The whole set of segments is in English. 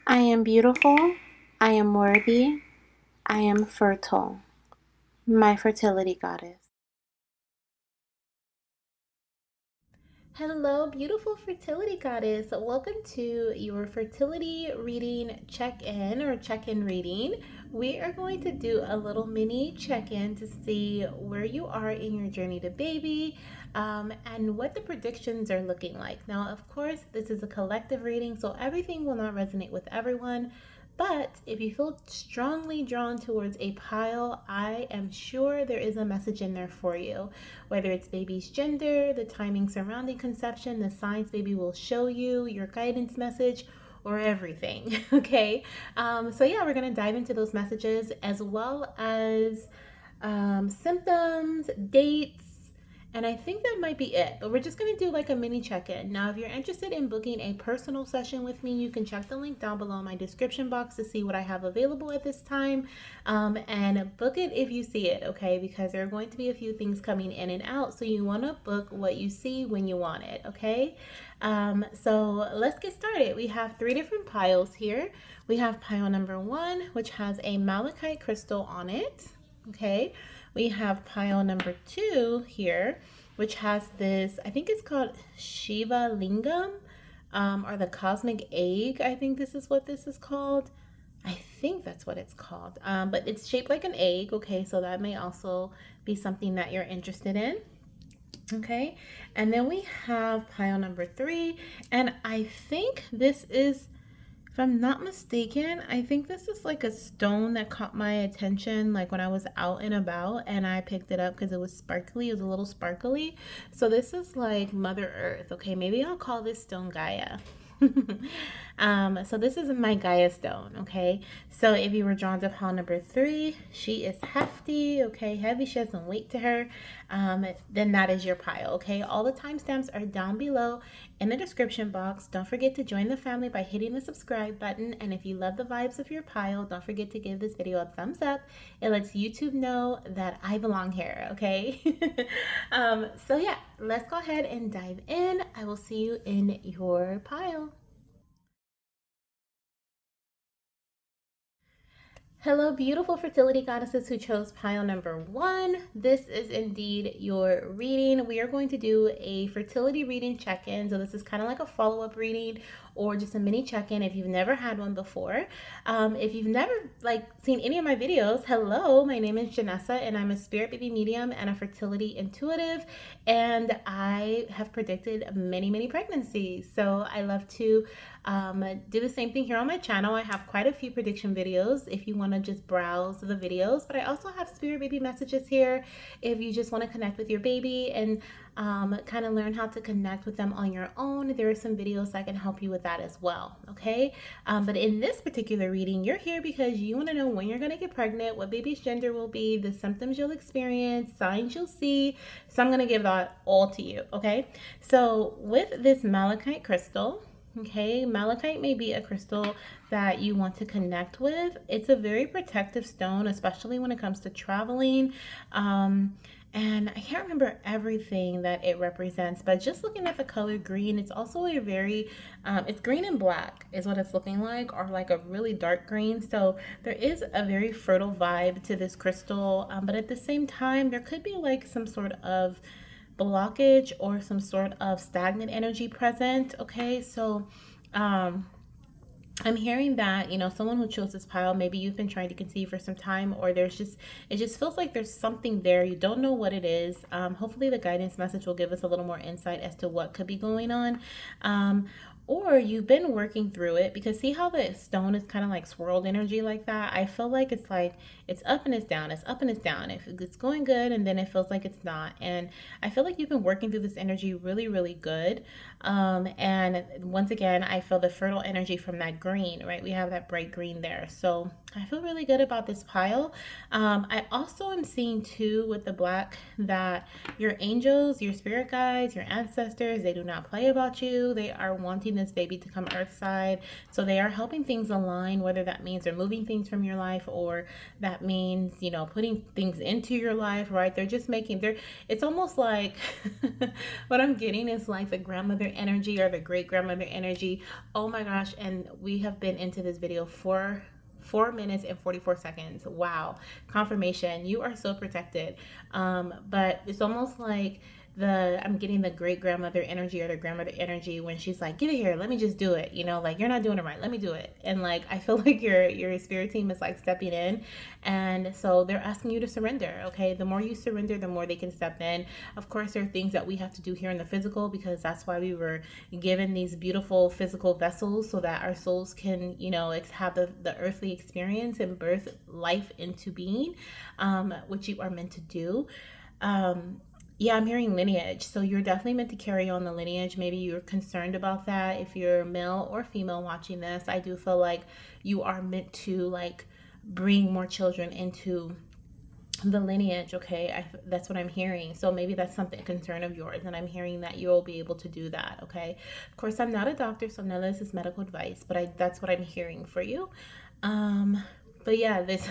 I am beautiful. I am worthy. I am fertile. My fertility goddess. Hello, beautiful fertility goddess. Welcome to your fertility reading check-in or check-in reading. We are going to do a little mini check-in to see where you are in your journey to baby, and what the predictions are looking like. Now, of course, this is a collective reading, so everything will not resonate with everyone. But if you feel strongly drawn towards a pile, I am sure there is a message in there for you. Whether it's baby's gender, the timing surrounding conception, the signs baby will show you, your guidance message, or everything. Okay. So, yeah, we're going to dive into those messages as well as symptoms, dates, and I think that might be it. But we're just going to do like a mini check in. Now, if you're interested in booking a personal session with me, you can check the link down below in my description box to see what I have available at this time, and book it if you see it, okay? Because there are going to be a few things coming in and out. So you want to book what you see when you want it, okay? So let's get started. We have three different piles here. We have pile number one, which has a malachite crystal on it. Okay, we have pile number two here, which has this, I think it's called Shiva Lingam, or the cosmic egg. I think this is what this is called. I think that's what it's called. But it's shaped like an egg. Okay, so that may also be something that you're interested in. Okay, and then we have pile number three, and I think this is, if I'm not mistaken, I think this is like a stone that caught my attention like when I was out and about, and I picked it up because it was sparkly. It was a little sparkly. So this is like Mother Earth. Okay, maybe I'll call this stone Gaia. So this is my Gaia stone, okay? So if you were drawn to pile number three, she is hefty, okay? Heavy, she has some weight to her. Then that is your pile, okay? All the timestamps are down below in the description box. Don't forget to join the family by hitting the subscribe button. And if you love the vibes of your pile, don't forget to give this video a thumbs up. It lets YouTube know that I belong here, okay? So yeah, let's go ahead and dive in. I will see you in your pile. Hello, beautiful fertility goddesses who chose pile number one. This is indeed your reading. We are going to do a fertility reading check-in. So this is kind of like a follow-up reading or just a mini check-in if you've never had one before. If you've never seen any of my videos, hello, my name is Janessa and I'm a spirit baby medium and a fertility intuitive, and I have predicted many, many pregnancies. So I love to do the same thing here on my channel. I have quite a few prediction videos if you want to just browse the videos, but I also have spirit baby messages here if you just want to connect with your baby and kind of learn how to connect with them on your own. There are some videos that can help you with that as well, okay? But in this particular reading, you're here because you want to know when you're going to get pregnant, what baby's gender will be, the symptoms you'll experience, signs you'll see. So I'm going to give that all to you, okay? So with this malachite crystal, okay, malachite may be a crystal that you want to connect with. It's a very protective stone, especially when it comes to traveling. And I can't remember everything that it represents, but just looking at the color green, it's also a very, it's green and black is what it's looking like, or like a really dark green. So there is a very fertile vibe to this crystal, but at the same time, there could be like some sort of blockage or some sort of stagnant energy present. Okay, so um I'm hearing that, someone who chose this pile, maybe you've been trying to conceive for some time, or it just feels like there's something there. You don't know what it is. Hopefully, the guidance message will give us a little more insight as to what could be going on. Or you've been working through it, because see how the stone is kind of like swirled energy like that? I feel like it's up and it's down, it's up and it's down. If it's going good and then it feels like it's not. And I feel like you've been working through this energy really, really good. And once again, I feel the fertile energy from that green, right? We have that bright green there. So I feel really good about this pile. I also am seeing too with the black that your angels, your spirit guides, your ancestors, they do not play about you. They are wanting this baby to come earthside. So they are helping things align, whether that means they're moving things from your life or that that means, you know, putting things into your life, right? They're just making, it's almost like what I'm getting is like the grandmother energy or the great grandmother energy. Oh my gosh. And we have been into this video for 4 minutes and 44 seconds. Wow. Confirmation. You are so protected. But it's almost like I'm getting the great grandmother energy or the grandmother energy when she's like, give it here, let me just do it, you know, like you're not doing it right, let me do it. And like I feel like your spirit team is like stepping in, and so they're asking you to surrender. Okay, the more you surrender, the more they can step in. Of course, there are things that we have to do here in the physical, because that's why we were given these beautiful physical vessels, so that our souls can, you know, have the earthly experience and birth life into being, which you are meant to do. Yeah, I'm hearing lineage. So you're definitely meant to carry on the lineage. Maybe you're concerned about that. If you're male or female watching this, I do feel like you are meant to like bring more children into the lineage. Okay, that's what I'm hearing. So maybe that's something, a concern of yours, and I'm hearing that you'll be able to do that. Okay, of course I'm not a doctor, so none of this is medical advice, but that's what I'm hearing for you. But yeah, this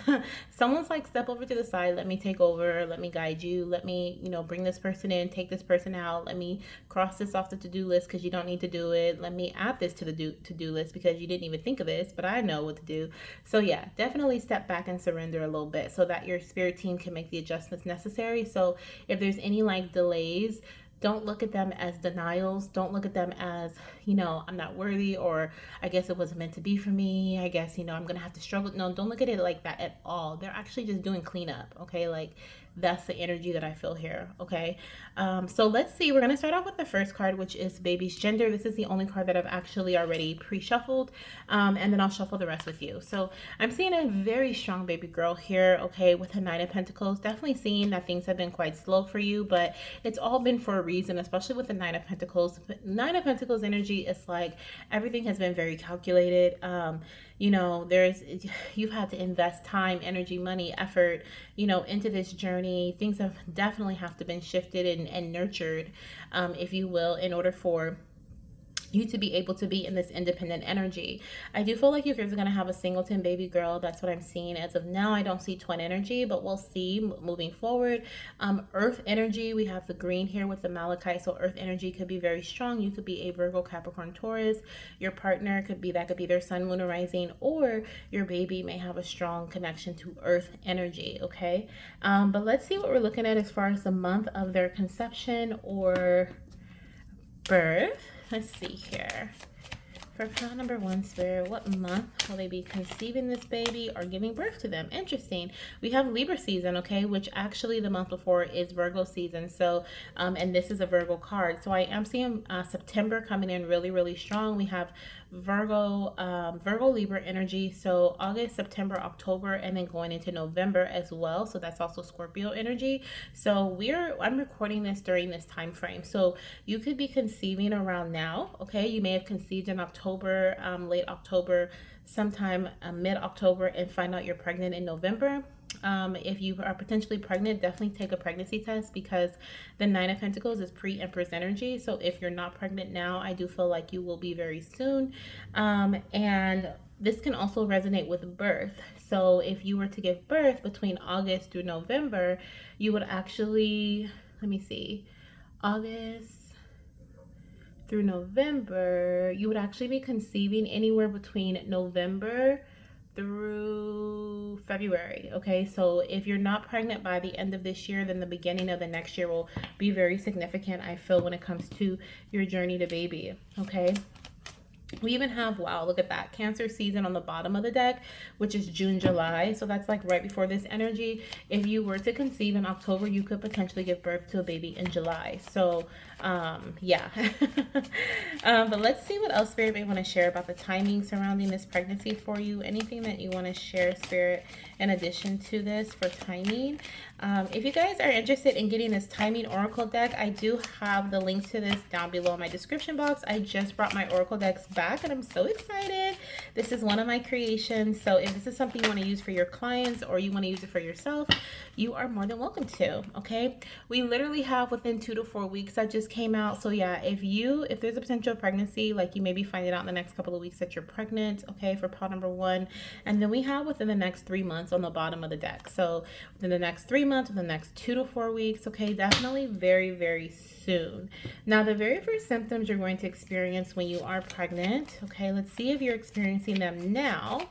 someone's like, step over to the side, let me take over, let me guide you, let me, you know, bring this person in, take this person out, let me cross this off the to-do list because you don't need to do it, let me add this to the to-do list because you didn't even think of this, but I know what to do. So yeah, definitely step back and surrender a little bit so that your spirit team can make the adjustments necessary. So if there's any like delays, don't look at them as denials. Don't look at them as, you know, I'm not worthy, or I guess it wasn't meant to be for me. I guess, you know, I'm going to have to struggle. No, don't look at it like that at all. They're actually just doing cleanup. Okay. Like that's the energy that I feel here. Okay. So let's see. We're going to start off with the first card, which is baby's gender. This is the only card that I've actually already pre-shuffled. And then I'll shuffle the rest with you. So I'm seeing a very strong baby girl here. Okay. With the Nine of Pentacles, definitely seeing that things have been quite slow for you, but it's all been for a reason, especially with the Nine of Pentacles. Nine of Pentacles energy is like everything has been very calculated. You know, you've had to invest time, energy, money, effort, you know, into this journey. Things have definitely have to been shifted and nurtured, if you will, in order for you to be able to be in this independent energy. I do feel like you guys are going to have a singleton baby girl. That's what I'm seeing as of now. I don't see twin energy, but we'll see moving forward. Earth energy, we have the green here with the malachite. So earth energy could be very strong. You could be a Virgo, Capricorn, Taurus. Your partner could be their sun, moon, or rising, or your baby may have a strong connection to earth energy. Okay. But let's see what we're looking at as far as the month of their conception or birth. Let's see here. For pile number one, Spirit, what month will they be conceiving this baby or giving birth to them? Interesting. We have Libra season, okay, which actually the month before is Virgo season. So, and this is a Virgo card. So I am seeing September coming in really, really strong. We have Virgo, Libra energy. So August, September, October, and then going into November as well. So that's also Scorpio energy. So I'm recording this during this time frame. So you could be conceiving around now. Okay. You may have conceived in October, late October, sometime mid-October, and find out you're pregnant in November. If you are potentially pregnant, definitely take a pregnancy test, because the Nine of Pentacles is pre-Empress energy. So if you're not pregnant now, I do feel like you will be very soon. And this can also resonate with birth. So if you were to give birth between August through November, you would actually, let me see, August through November, you would actually be conceiving anywhere between November through February. Okay, so if you're not pregnant by the end of this year, then the beginning of the next year will be very significant, I feel, when it comes to your journey to baby. Okay. We even have, wow, look at that, Cancer season on the bottom of the deck, which is June, July. So that's like right before this energy. If you were to conceive in October, you could potentially give birth to a baby in July. So yeah. But let's see what else Spirit may want to share about the timing surrounding this pregnancy for you. Anything that you want to share, Spirit, in addition to this for timing. If you guys are interested in getting this timing oracle deck, I do have the link to this down below in my description box. I just brought my oracle decks back and I'm so excited. This is one of my creations. So if this is something you want to use for your clients or you want to use it for yourself, you are more than welcome to. Okay, we literally have within 2 to 4 weeks. I just came out. So yeah, if there's a potential pregnancy, like you may be finding out in the next couple of weeks that you're pregnant, okay, for pile number 1. And then we have within the next 3 months on the bottom of the deck. So within the next 3 months, within the next 2 to 4 weeks, okay, definitely very, very soon. Now, the very first symptoms you're going to experience when you are pregnant, okay, let's see if you're experiencing them now.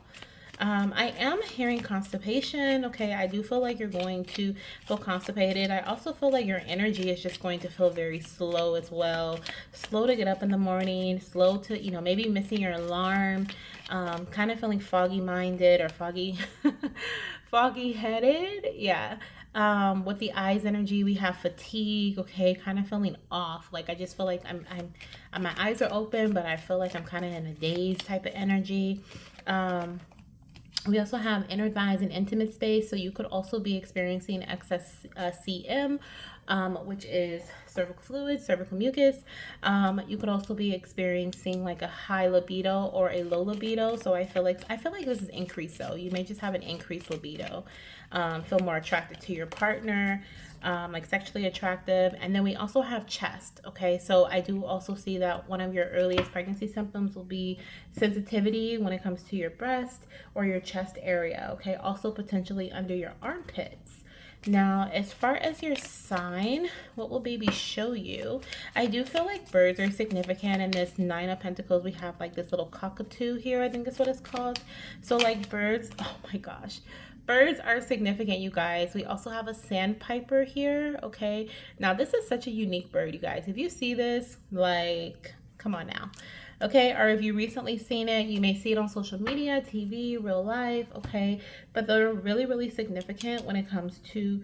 I am hearing constipation. Okay, I do feel like you're going to feel constipated. I also feel like your energy is just going to feel very slow as well. Slow to get up in the morning, slow to, maybe missing your alarm, kind of feeling foggy minded or foggy, foggy headed. Yeah. With the eyes energy, we have fatigue. Okay, kind of feeling off. Like I just feel like my eyes are open, but I feel like I'm kind of in a daze type of energy. We also have inner thighs and intimate space, so you could also be experiencing excess CM, which is cervical fluid, cervical mucus. You could also be experiencing like a high libido or a low libido. So I feel like this is increased. So you may just have an increased libido, feel more attracted to your partner, like sexually attractive. And then we also have chest. Okay, so I do also see that one of your earliest pregnancy symptoms will be sensitivity when it comes to your breast or your chest area. Okay, also potentially under your armpits. Now, as far as your sign, what will baby show you? I do feel like birds are significant in this 9 of Pentacles. We have like this little cockatoo here, I think is what it's called. So like birds, oh my gosh. Birds are significant, you guys. We also have a sandpiper here, okay? Now, this is such a unique bird, you guys. If you see this, like, come on now. Okay, or if you recently seen it, you may see it on social media, TV, real life, okay? But they're really, really significant when it comes to,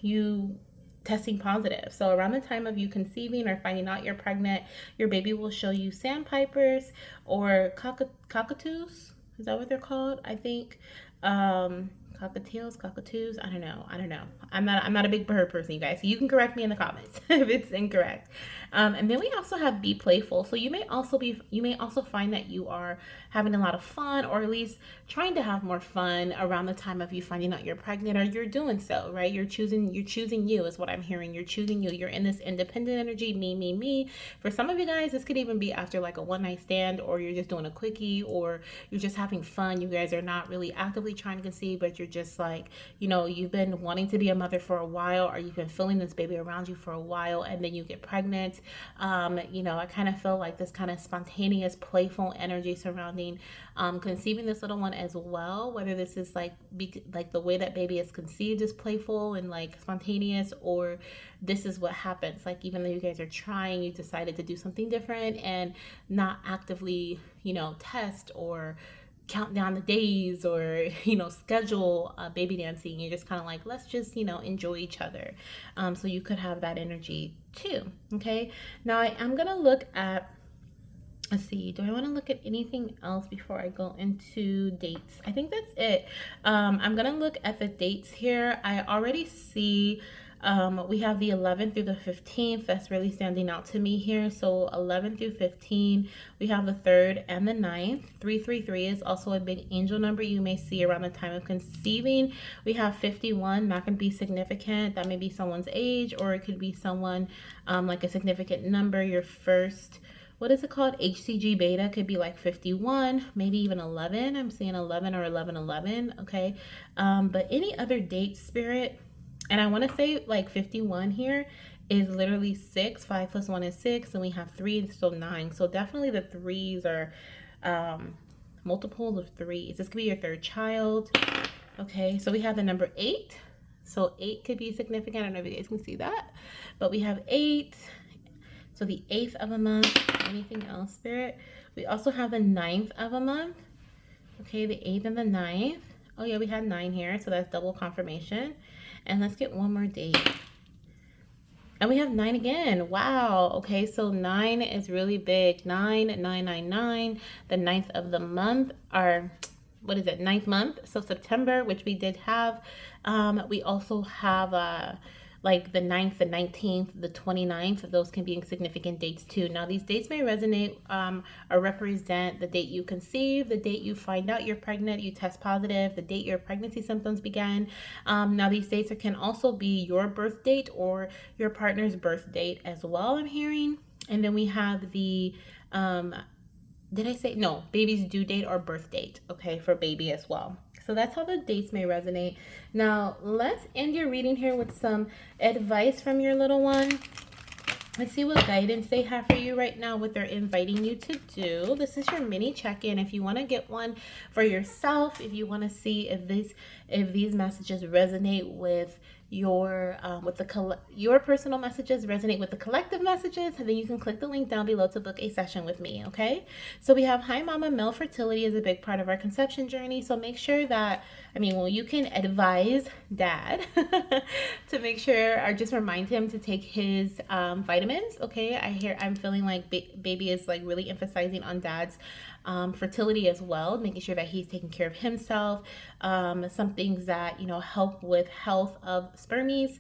you testing positive. So around the time of you conceiving or finding out you're pregnant, your baby will show you sandpipers or cockatoos. Is that what they're called? I think. Cockatoos. I don't know. I'm not a big bird person, you guys. So you can correct me in the comments if it's incorrect. And then we also have be playful. So you may also find that you are having a lot of fun, or at least trying to have more fun around the time of you finding out you're pregnant, or you're doing so, right? You're choosing you is what I'm hearing. You're choosing you. You're in this independent energy, me. For some of you guys, this could even be after like a one night stand, or you're just doing a quickie, or you're just having fun. You guys are not really actively trying to conceive, but you're just like, you've been wanting to be a mother for a while, or you've been feeling this baby around you for a while, and then you get pregnant. I kind of feel like this kind of spontaneous, playful energy surrounding conceiving this little one as well. Whether this is like the way that baby is conceived is playful and like spontaneous, or this is what happens. Like even though you guys are trying, you decided to do something different and not actively, test or count down the days or schedule baby dancing. You're just kind of like, let's just enjoy each other. So you could have that energy too. Okay, now I am gonna look at, let's see, do I want to look at anything else before I go into dates? I think that's it. I'm gonna look at the dates here. I already see we have the 11th through the 15th. That's really standing out to me here. So 11 through 15, we have the 3rd and the 9th. 333 is also a big angel number you may see around the time of conceiving. We have 51, not going to be significant. That may be someone's age, or it could be someone like a significant number. Your first, what is it called? HCG beta could be like 51, maybe even 11. I'm seeing 11 or 1111, okay? But any other date, Spirit, and I want to say like 51 here is literally 6. 5 plus 1 is 6, and we have 3, so 9. So definitely the 3s are multiples of 3s. This could be your 3rd child. Okay, so we have the number 8. So 8 could be significant. I don't know if you guys can see that, but we have 8. So the 8th of a month. Anything else, Spirit? We also have the 9th of a month. Okay, the 8th and the 9th. Oh yeah, we had 9 here, so that's double confirmation. And let's get one more date. And we have 9 again. Wow. Okay, so 9 is really big. 9. The 9th of the month, or what is it? 9th month. So September, which we did have. We also have like the 9th, the 19th, the 29th. Those can be significant dates too. Now, these dates may resonate or represent the date you conceive, the date you find out you're pregnant, you test positive, the date your pregnancy symptoms began. Now, these dates can also be your birth date or your partner's birth date as well, I'm hearing. And then we have the did I say no? Baby's due date or birth date, okay, for baby as well. So that's how the dates may resonate. Now, let's end your reading here with some advice from your little one. Let's see what guidance they have for you right now, what they're inviting you to do. This is your mini check-in. If you want to get one for yourself, if you want to see if these messages resonate with your your personal messages resonate with the collective messages, and then you can click the link down below to book a session with me. Okay, so we have hi mama, male fertility is a big part of our conception journey, so make sure that you can advise dad to make sure or just remind him to take his vitamins. Okay, I'm feeling like baby is like really emphasizing on dad's fertility as well, making sure that he's taking care of himself. Some things that help with health of spermies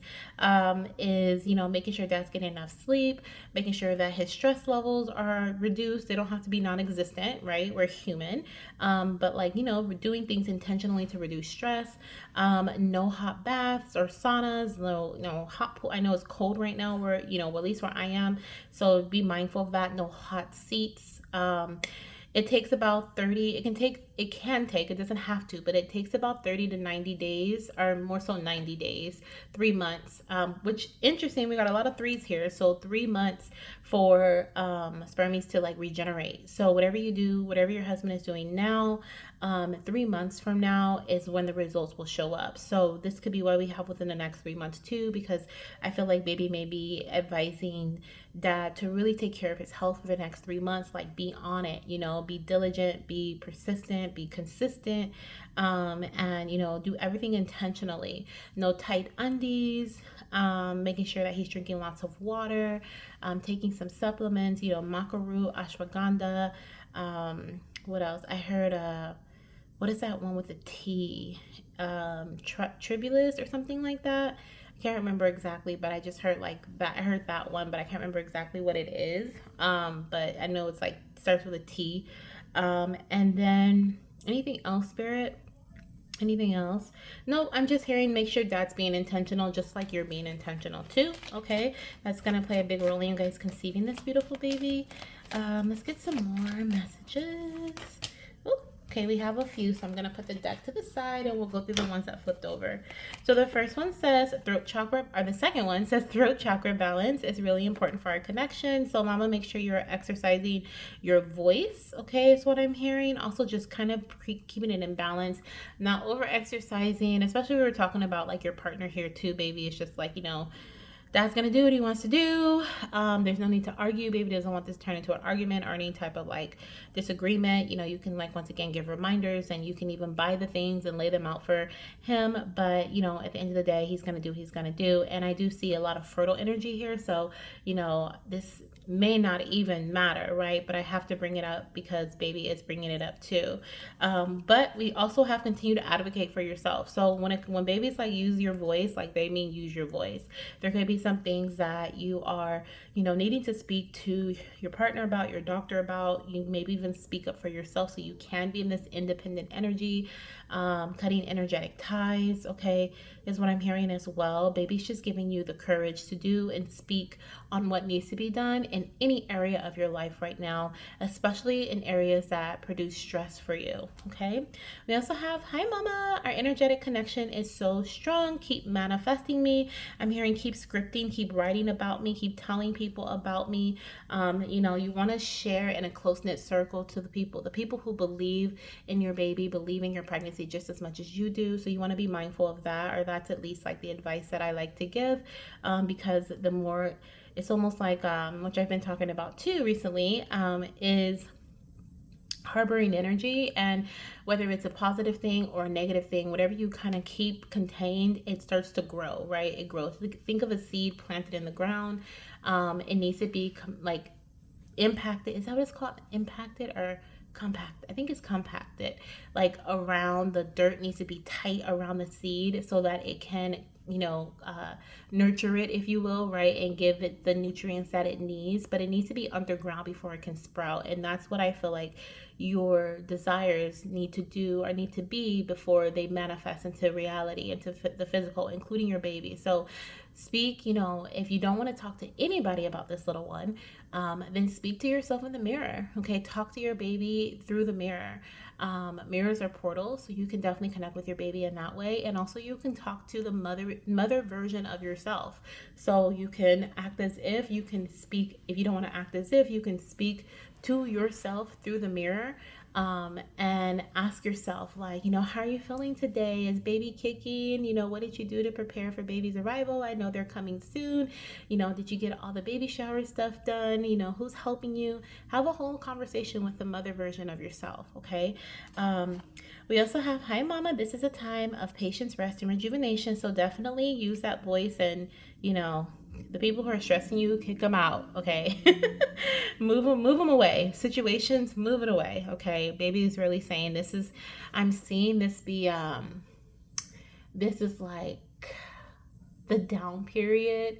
is making sure dad's getting enough sleep, making sure that his stress levels are reduced. They don't have to be non-existent, right? We're human, but we're doing things intentionally to reduce stress. No hot baths or saunas, no hot pool. I know it's cold right now where at least where I am, so be mindful of that. No hot seats. It takes about 30, it doesn't have to, but it takes about 30 to 90 days, or more so 90 days, 3 months, which interesting, we got a lot of threes here. So 3 months for spermies to like regenerate. So whatever you do, whatever your husband is doing now, 3 months from now is when the results will show up. So this could be why we have within the next 3 months too, because I feel like baby may be advising dad to really take care of his health for the next 3 months. Like be on it, be diligent, be persistent, be consistent, and do everything intentionally. No tight undies, making sure that he's drinking lots of water, taking some supplements, maca root, ashwagandha. What else? I heard what is that one with the T? Tribulus or something like that. I can't remember exactly, but I just heard like that. I heard that one, but I can't remember exactly what it is. But I know it's like starts with a T. And then anything else, Spirit? Anything else? No, I'm just hearing make sure dad's being intentional, just like you're being intentional too. Okay, that's gonna play a big role in you guys conceiving this beautiful baby. Let's get some more messages. Okay, we have a few, so I'm going to put the deck to the side and we'll go through the ones that flipped over. So the first one says throat chakra, or the second one says throat chakra balance is really important for our connection. So mama, make sure you're exercising your voice, okay, is what I'm hearing. Also just kind of keeping it in balance, not over exercising, especially we were talking about like your partner here too, baby. It's just like, dad's gonna do what he wants to do. There's no need to argue. Baby doesn't want this to turn into an argument or any type of like disagreement. You can like once again give reminders, and you can even buy the things and lay them out for him. But at the end of the day, he's gonna do what he's gonna do. And I do see a lot of fertile energy here. So this may not even matter, right? But I have to bring it up because baby is bringing it up too. But we also have to continue to advocate for yourself. So when babies like use your voice, like they mean use your voice. There could be some things that you are, needing to speak to your partner about, your doctor about. You maybe even speak up for yourself so you can be in this independent energy. Cutting energetic ties, okay, is what I'm hearing as well. Baby's just giving you the courage to do and speak on what needs to be done in any area of your life right now, especially in areas that produce stress for you, okay? We also have, hi mama, our energetic connection is so strong. Keep manifesting me. I'm hearing keep scripting, keep writing about me, keep telling people about me. You want to share in a close-knit circle to the people who believe in your baby, believe in your pregnancy just as much as you do. So you want to be mindful of that, or that's at least like the advice that I like to give, because the more it's almost like which I've been talking about too recently, is harboring energy, and whether it's a positive thing or a negative thing, whatever you kind of keep contained, it starts to grow, right? It grows. Think of a seed planted in the ground. It needs to be like impacted. Is that what it's called? Impacted or compact. I think it's compacted. Like around the dirt needs to be tight around the seed so that it can, nurture it, if you will, right, and give it the nutrients that it needs. But it needs to be underground before it can sprout, and that's what I feel like your desires need to do or need to be before they manifest into reality, into the physical, including your baby. So speak, if you don't want to talk to anybody about this little one, then speak to yourself in the mirror. Okay, talk to your baby through the mirror. Mirrors are portals, so you can definitely connect with your baby in that way, and also you can talk to the mother version of yourself. So you can act as if, you can speak, if you don't want to act as if, you can speak to yourself through the mirror, and ask yourself, like, how are you feeling today? Is baby kicking? What did you do to prepare for baby's arrival? I know they're coming soon. Did you get all the baby shower stuff done? Who's helping you? Have a whole conversation with the mother version of yourself, okay? We also have, hi mama, this is a time of patience, rest, and rejuvenation. So definitely use that voice, and the people who are stressing you, kick them out, okay? move them away. Situations, move it away, okay? Baby is really saying this is, I'm seeing this be, this is like the down period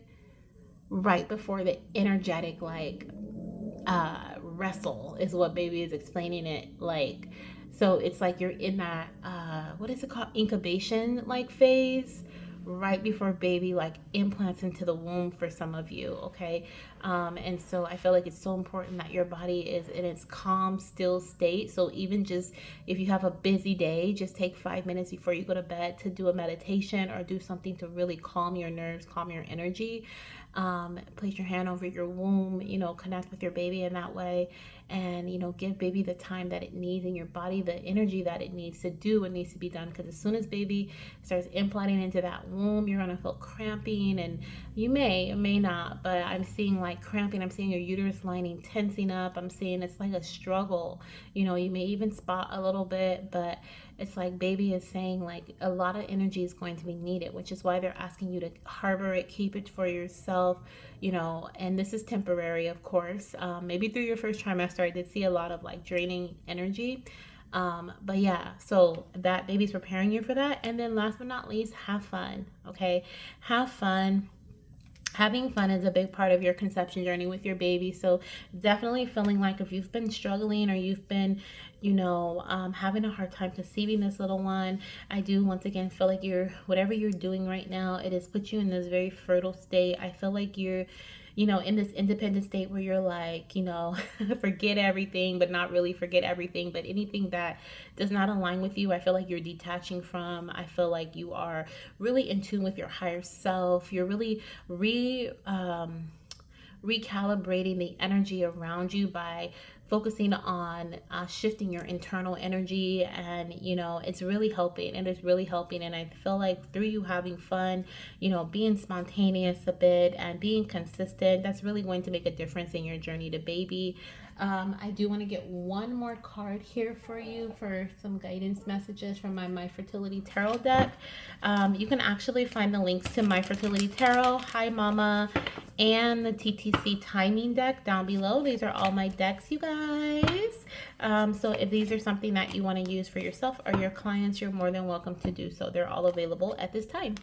right before the energetic, like, wrestle is what baby is explaining it like. So it's like you're in that, what is it called, incubation like phase, right before baby like implants into the womb for some of you, okay? And so I feel like it's so important that your body is in its calm, still state. So even just if you have a busy day, just take 5 minutes before you go to bed to do a meditation or do something to really calm your nerves, calm your energy. Place your hand over your womb, connect with your baby in that way, and give baby the time that it needs, and your body the energy that it needs to do what needs to be done. Because as soon as baby starts implanting into that womb, you're gonna feel cramping, and you may or may not, but I'm seeing like cramping. I'm seeing your uterus lining tensing up. I'm seeing it's like a struggle. You may even spot a little bit, but it's like baby is saying like a lot of energy is going to be needed, which is why they're asking you to harbor it, keep it for yourself, and this is temporary, of course. Maybe through your first trimester, I did see a lot of like draining energy. But yeah, so that baby's preparing you for that. And then last but not least, have fun, okay? Have fun. Having fun is a big part of your conception journey with your baby. So definitely feeling like if you've been struggling, or you've been, having a hard time conceiving this little one, I do once again feel like whatever you're doing right now, it has put you in this very fertile state. I feel like you're, in this independent state where you're like, forget everything, but not really forget everything. But anything that does not align with you, I feel like you're detaching from. I feel like you are really in tune with your higher self. You're really recalibrating the energy around you by focusing on shifting your internal energy, and it's really helping. It is really helping, and I feel like through you having fun, being spontaneous a bit and being consistent, that's really going to make a difference in your journey to baby. I do want to get one more card here for you for some guidance messages from my Fertility Tarot deck. You can actually find the links to My Fertility Tarot, Hi Mama, and the TTC Timing deck down below. These are all my decks, you guys. So if these are something that you want to use for yourself or your clients, you're more than welcome to do so. They're all available at this time.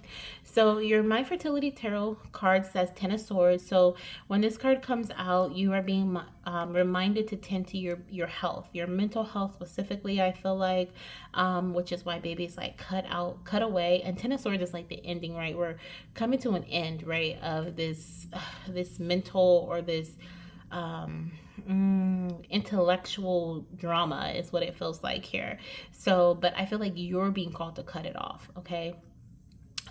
So your My Fertility Tarot card says Ten of Swords. So when this card comes out, you are being reminded to tend to your health, your mental health specifically, I feel like, which is why baby's like cut away. And Ten of Swords is like the ending, right? We're coming to an end, right, of this mental, or this intellectual drama is what it feels like here. So, but I feel like you're being called to cut it off, okay?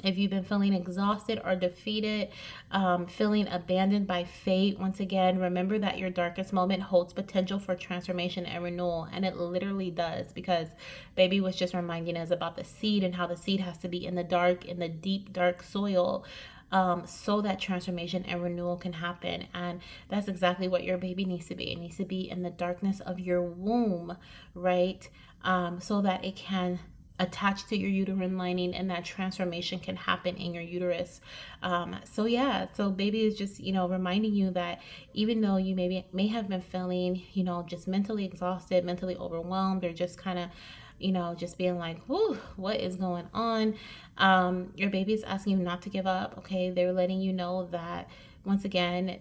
If you've been feeling exhausted or defeated, feeling abandoned by fate, once again, remember that your darkest moment holds potential for transformation and renewal. And it literally does, because baby was just reminding us about the seed, and how the seed has to be in the dark, in the deep, dark soil, so that transformation and renewal can happen. And that's exactly what your baby needs to be. It needs to be in the darkness of your womb, right? So that it can attached to your uterine lining, and that transformation can happen in your uterus. So yeah, so baby is just, reminding you that even though you may have been feeling, just mentally exhausted, mentally overwhelmed, or just kind of, just being like, whoo, what is going on? Your baby is asking you not to give up. Okay, they're letting you know that once again,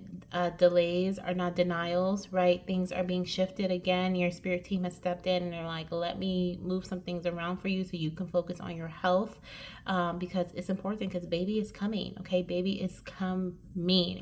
delays are not denials, right? Things are being shifted again. Your spirit team has stepped in and they're like, let me move some things around for you so you can focus on your health, because it's important, because baby is coming, okay? Baby is coming,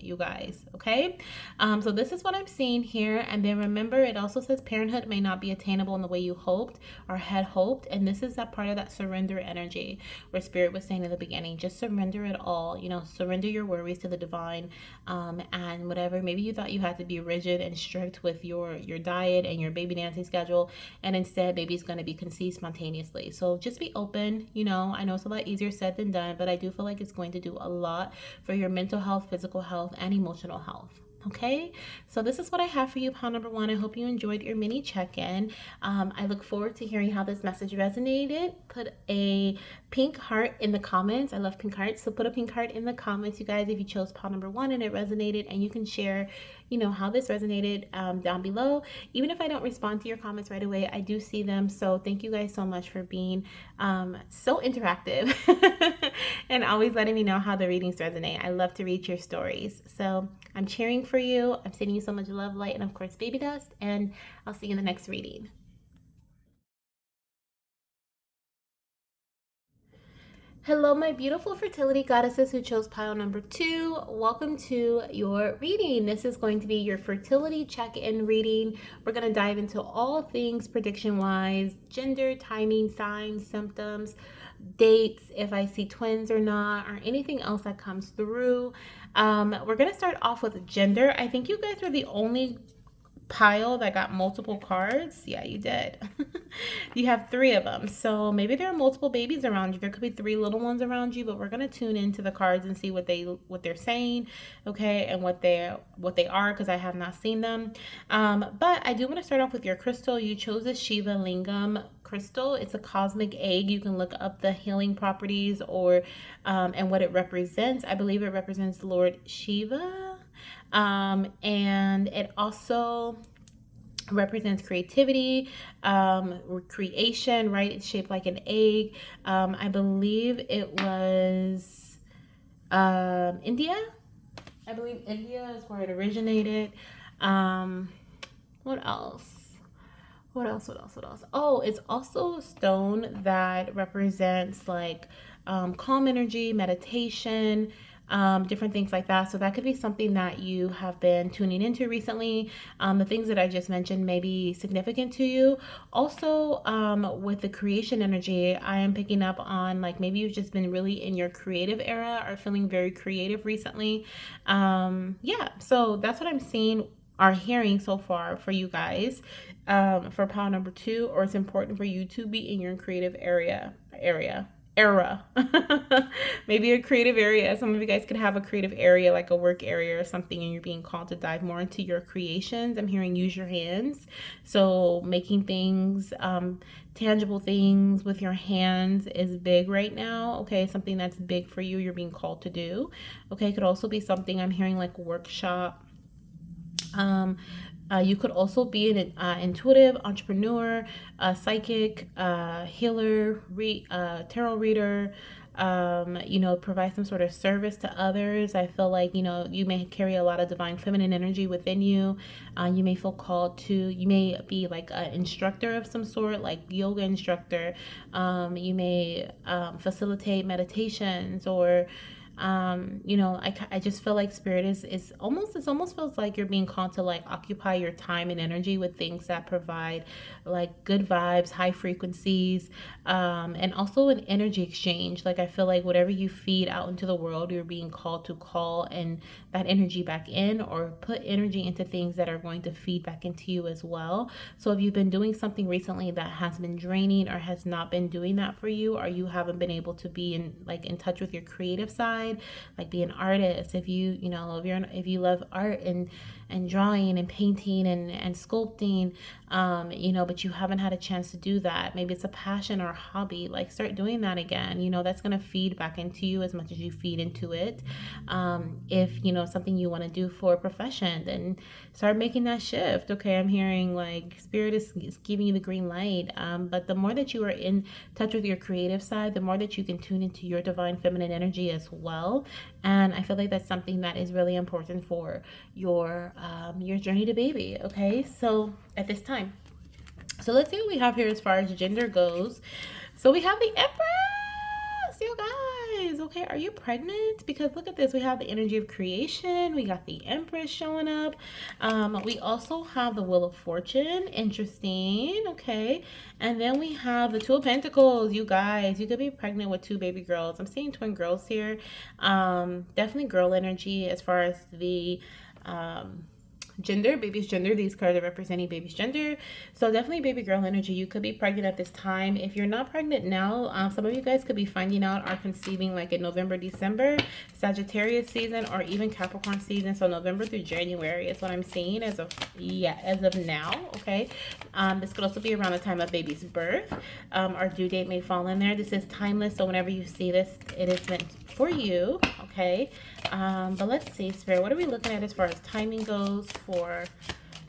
you guys, okay? So this is what I'm seeing here. And then remember, it also says parenthood may not be attainable in the way you hoped or had hoped. And this is that part of that surrender energy where spirit was saying in the beginning, just surrender it all, surrender your worries to the divine. And whatever, maybe you thought you had to be rigid and strict with your diet and your baby dancing schedule, and instead baby's going to be conceived spontaneously. So just be open. I know it's a lot easier said than done, but I do feel like it's going to do a lot for your mental health, physical health, and emotional health. Okay, so this is what I have for you, pile number one. I hope you enjoyed your mini check-in. I look forward to hearing how this message resonated. Put a pink heart in the comments. I love pink hearts, so put a pink heart in the comments, you guys, if you chose pile number one and it resonated, and you can share, how this resonated down below. Even if I don't respond to your comments right away, I do see them. So thank you guys so much for being so interactive and always letting me know how the readings resonate. I love to read your stories. So I'm cheering for you. I'm sending you so much love, light, and of course, baby dust. And I'll see you in the next reading. Hello, my beautiful fertility goddesses who chose pile number two. Welcome to your reading. This is going to be your fertility check-in reading. We're going to dive into all things prediction-wise: gender, timing, signs, symptoms, dates, if I see twins or not, or anything else that comes through. We're going to start off with gender. I think you guys are the only pile that got multiple cards. Yeah, you did. You have three of them, so maybe there are multiple babies around you. There could be three little ones around you, but we're going to tune into the cards and see what they're saying, okay, and what they are, because I have not seen them. But I do want to start off with your crystal. You chose a Shiva Lingam crystal. It's a cosmic egg. You can look up the healing properties or and what it represents. I believe it represents Lord Shiva. And it also represents creativity, creation, right? It's shaped like an egg. I believe it was India. I believe India is where it originated. What else? What else? Oh, it's also a stone that represents like calm energy, meditation, different things like that. So that could be something that you have been tuning into recently. The things that I just mentioned may be significant to you. Also, with the creation energy, I am picking up on like maybe you've just been really in your creative era or feeling very creative recently. Yeah, so that's what I'm seeing are hearing so far for you guys, for pile number two. Or it's important for you to be in your creative era. Maybe a creative area. Some of you guys could have a creative area, like a work area or something, and you're being called to dive more into your creations. I'm hearing use your hands. So making things, tangible things with your hands is big right now. Okay, something that's big for you, you're being called to do. Okay, it could also be something I'm hearing like workshop. You could also be an intuitive, entrepreneur, psychic, healer, tarot reader, provide some sort of service to others. I feel like, you may carry a lot of divine feminine energy within you. You may feel called to, you may be like an instructor of some sort, like yoga instructor. You may facilitate meditations, or I just feel like spirit is almost, it almost feels like you're being called to like occupy your time and energy with things that provide like good vibes, high frequencies, and also an energy exchange. Like I feel like whatever you feed out into the world, you're being called to call and that energy back in, or put energy into things that are going to feed back into you as well. So if you've been doing something recently that has been draining or has not been doing that for you, or you haven't been able to be in touch with your creative side, like be an artist, if you love art and and drawing and painting and sculpting, but you haven't had a chance to do that. Maybe it's a passion or a hobby. Like, start doing that again. That's going to feed back into you as much as you feed into it. If, something you want to do for a profession, then start making that shift. Okay, I'm hearing like spirit is giving you the green light. But the more that you are in touch with your creative side, the more that you can tune into your divine feminine energy as well. And I feel like that's something that is really important for your journey to baby. Okay, so at this time, so let's see what we have here as far as gender goes. So we have the Empress, you guys. Okay, are you pregnant? Because look at this. We have the energy of creation. We got the Empress showing up. We also have the Wheel of Fortune. Interesting. Okay. And then we have the Two of Pentacles. You guys, you could be pregnant with two baby girls. I'm seeing twin girls here. Definitely girl energy as far as the gender, baby's gender. These cards are representing baby's gender. So definitely baby girl energy. You could be pregnant at this time. If you're not pregnant now, some of you guys could be finding out, are conceiving like in November, December, Sagittarius season, or even Capricorn season. So November through January is what I'm seeing as of now. Okay. This could also be around the time of baby's birth. Our due date may fall in there. This is timeless. So whenever you see this, it is meant for you. Okay. But let's see, Spirit, what are we looking at as far as timing goes for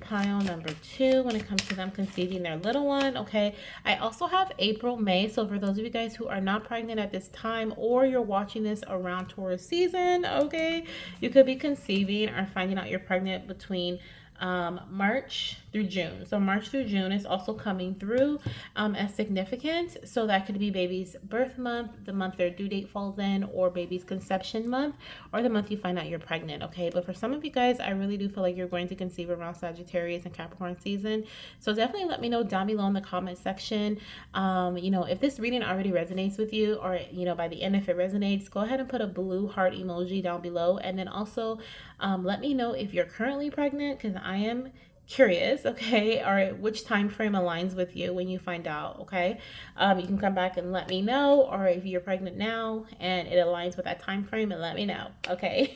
pile number 2 when it comes to them conceiving their little one? Okay, I also have April, May. So for those of you guys who are not pregnant at this time, or you're watching this around Taurus season, okay, you could be conceiving or finding out you're pregnant between March through June. So March through June is also coming through as significant. So that could be baby's birth month, the month their due date falls in, or baby's conception month, or the month you find out you're pregnant. Okay, but for some of you guys, I really do feel like you're going to conceive around Sagittarius and Capricorn season. So definitely let me know down below in the comment section. If this reading already resonates with you, or by the end, if it resonates, go ahead and put a blue heart emoji down below. And then also let me know if you're currently pregnant, because I am curious, okay, or which time frame aligns with you when you find out. Okay, you can come back and let me know, or if you're pregnant now and it aligns with that time frame, and let me know. Okay.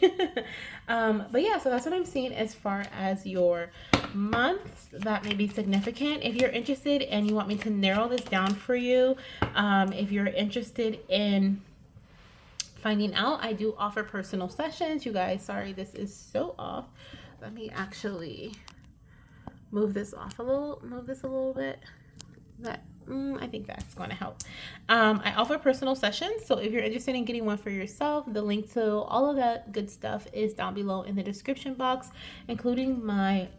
But yeah, so that's what I'm seeing as far as your months that may be significant. If you're interested and you want me to narrow this down for you, if you're interested in finding out, I do offer personal sessions. You guys, sorry, this is so off. Let me actually move this a little bit. I think that's going to help. I offer personal sessions. So if you're interested in getting one for yourself, the link to all of that good stuff is down below in the description box, including my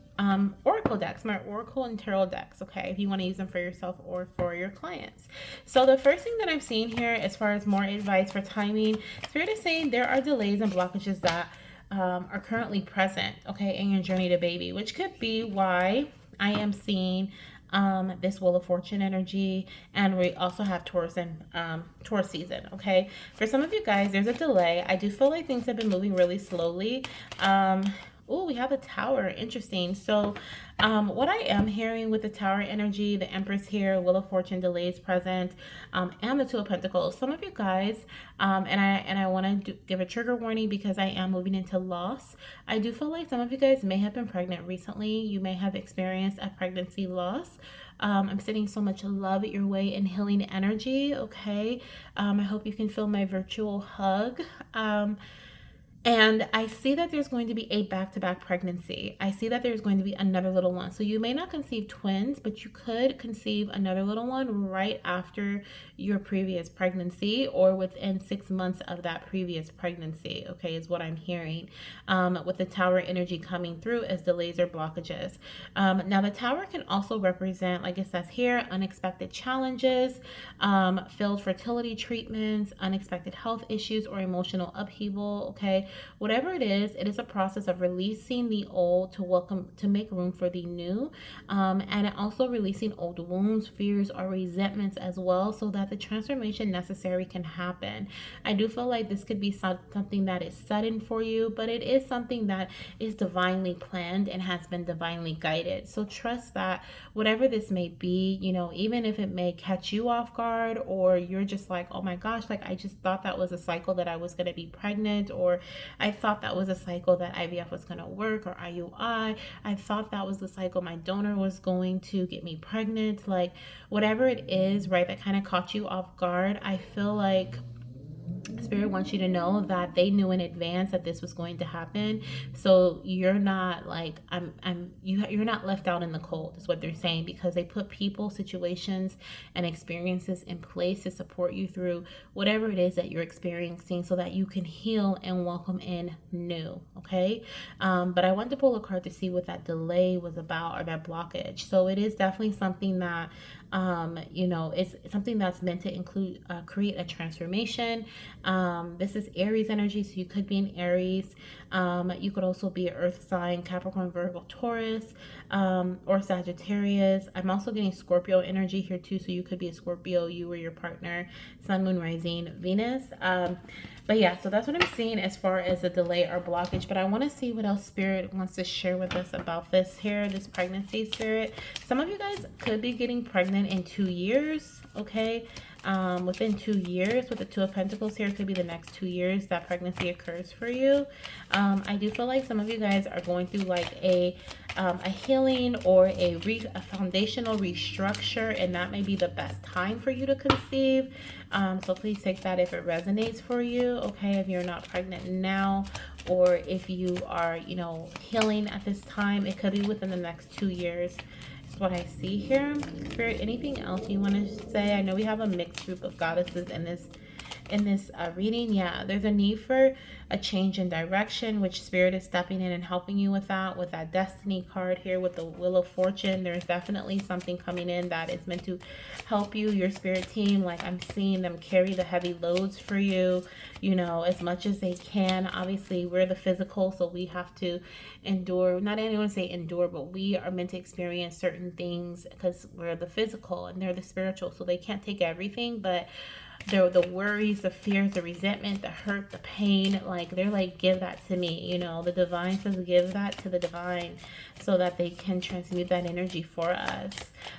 oracle decks, my oracle and tarot decks. Okay, if you want to use them for yourself or for your clients. So the first thing that I'm seeing here as far as more advice for timing, Spirit is saying there are delays and blockages that are currently present, okay, in your journey to baby, which could be why I am seeing this Wheel of Fortune energy. And we also have Taurus and Taurus season. Okay, for some of you guys, there's a delay. I do feel like things have been moving really slowly. Oh, we have a Tower. Interesting. So what I am hearing with the Tower energy, the Empress here, Wheel of Fortune, delays present, and the Two of Pentacles. Some of you guys, and I want to give a trigger warning because I am moving into loss. I do feel like some of you guys may have been pregnant recently. You may have experienced a pregnancy loss. I'm sending so much love your way and healing energy. Okay. I hope you can feel my virtual hug. And I see that there's going to be a back-to-back pregnancy. I see that there's going to be another little one. So you may not conceive twins, but you could conceive another little one right after your previous pregnancy, or within 6 months of that previous pregnancy, okay, is what I'm hearing, with the Tower energy coming through as delays or blockages. Now, the Tower can also represent, like it says here, unexpected challenges, failed fertility treatments, unexpected health issues, or emotional upheaval, okay? Whatever it is a process of releasing the old to make room for the new, and also releasing old wounds, fears, or resentments as well, so that the transformation necessary can happen. I do feel like this could be something that is sudden for you, but it is something that is divinely planned and has been divinely guided. So trust that whatever this may be, even if it may catch you off guard, or you're just like, oh my gosh, like I just thought that was a cycle that I was going to be pregnant, or I thought that was a cycle that IVF was going to work, or IUI. I thought that was the cycle my donor was going to get me pregnant. Like, whatever it is, right, that kind of caught you off guard, I feel like Spirit wants you to know that they knew in advance that this was going to happen. So you're not like you're not left out in the cold is what they're saying, because they put people, situations, and experiences in place to support you through whatever it is that you're experiencing, so that you can heal and welcome in new. Okay. But I want to pull a card to see what that delay was about, or that blockage. So it is definitely something that it's something that's meant to include create a transformation. This is Aries energy, so you could be an Aries. You could also be an Earth sign, Capricorn, Virgo, Taurus, or Sagittarius. I'm also getting Scorpio energy here too, so you could be a Scorpio, you or your partner, Sun, Moon, Rising, Venus. But yeah, so that's what I'm seeing as far as a delay or blockage. But I want to see what else Spirit wants to share with us about this here, this pregnancy, Spirit. Some of you guys could be getting pregnant in 2 years, okay? Within 2 years, with the Two of Pentacles here, it could be the next 2 years that pregnancy occurs for you. I do feel like some of you guys are going through like a healing or a foundational restructure, and that may be the best time for you to conceive. So please take that if it resonates for you, okay? If you're not pregnant now, or if you are, healing at this time, it could be within the next 2 years. What I see here. Spirit, anything else you want to say? I know we have a mixed group of goddesses in this reading. Yeah, there's a need for a change in direction, which Spirit is stepping in and helping you with that Destiny card here with the Wheel of Fortune. There's definitely something coming in that is meant to help you, your spirit team. Like, I'm seeing them carry the heavy loads for you, as much as they can. Obviously, we're the physical, so we have to endure, not anyone say endure, but we are meant to experience certain things because we're the physical and they're the spiritual, so they can't take everything. But the worries, the fears, the resentment, the hurt, the pain, like, they're like, give that to me. The divine says give that to the divine so that they can transmute that energy for us.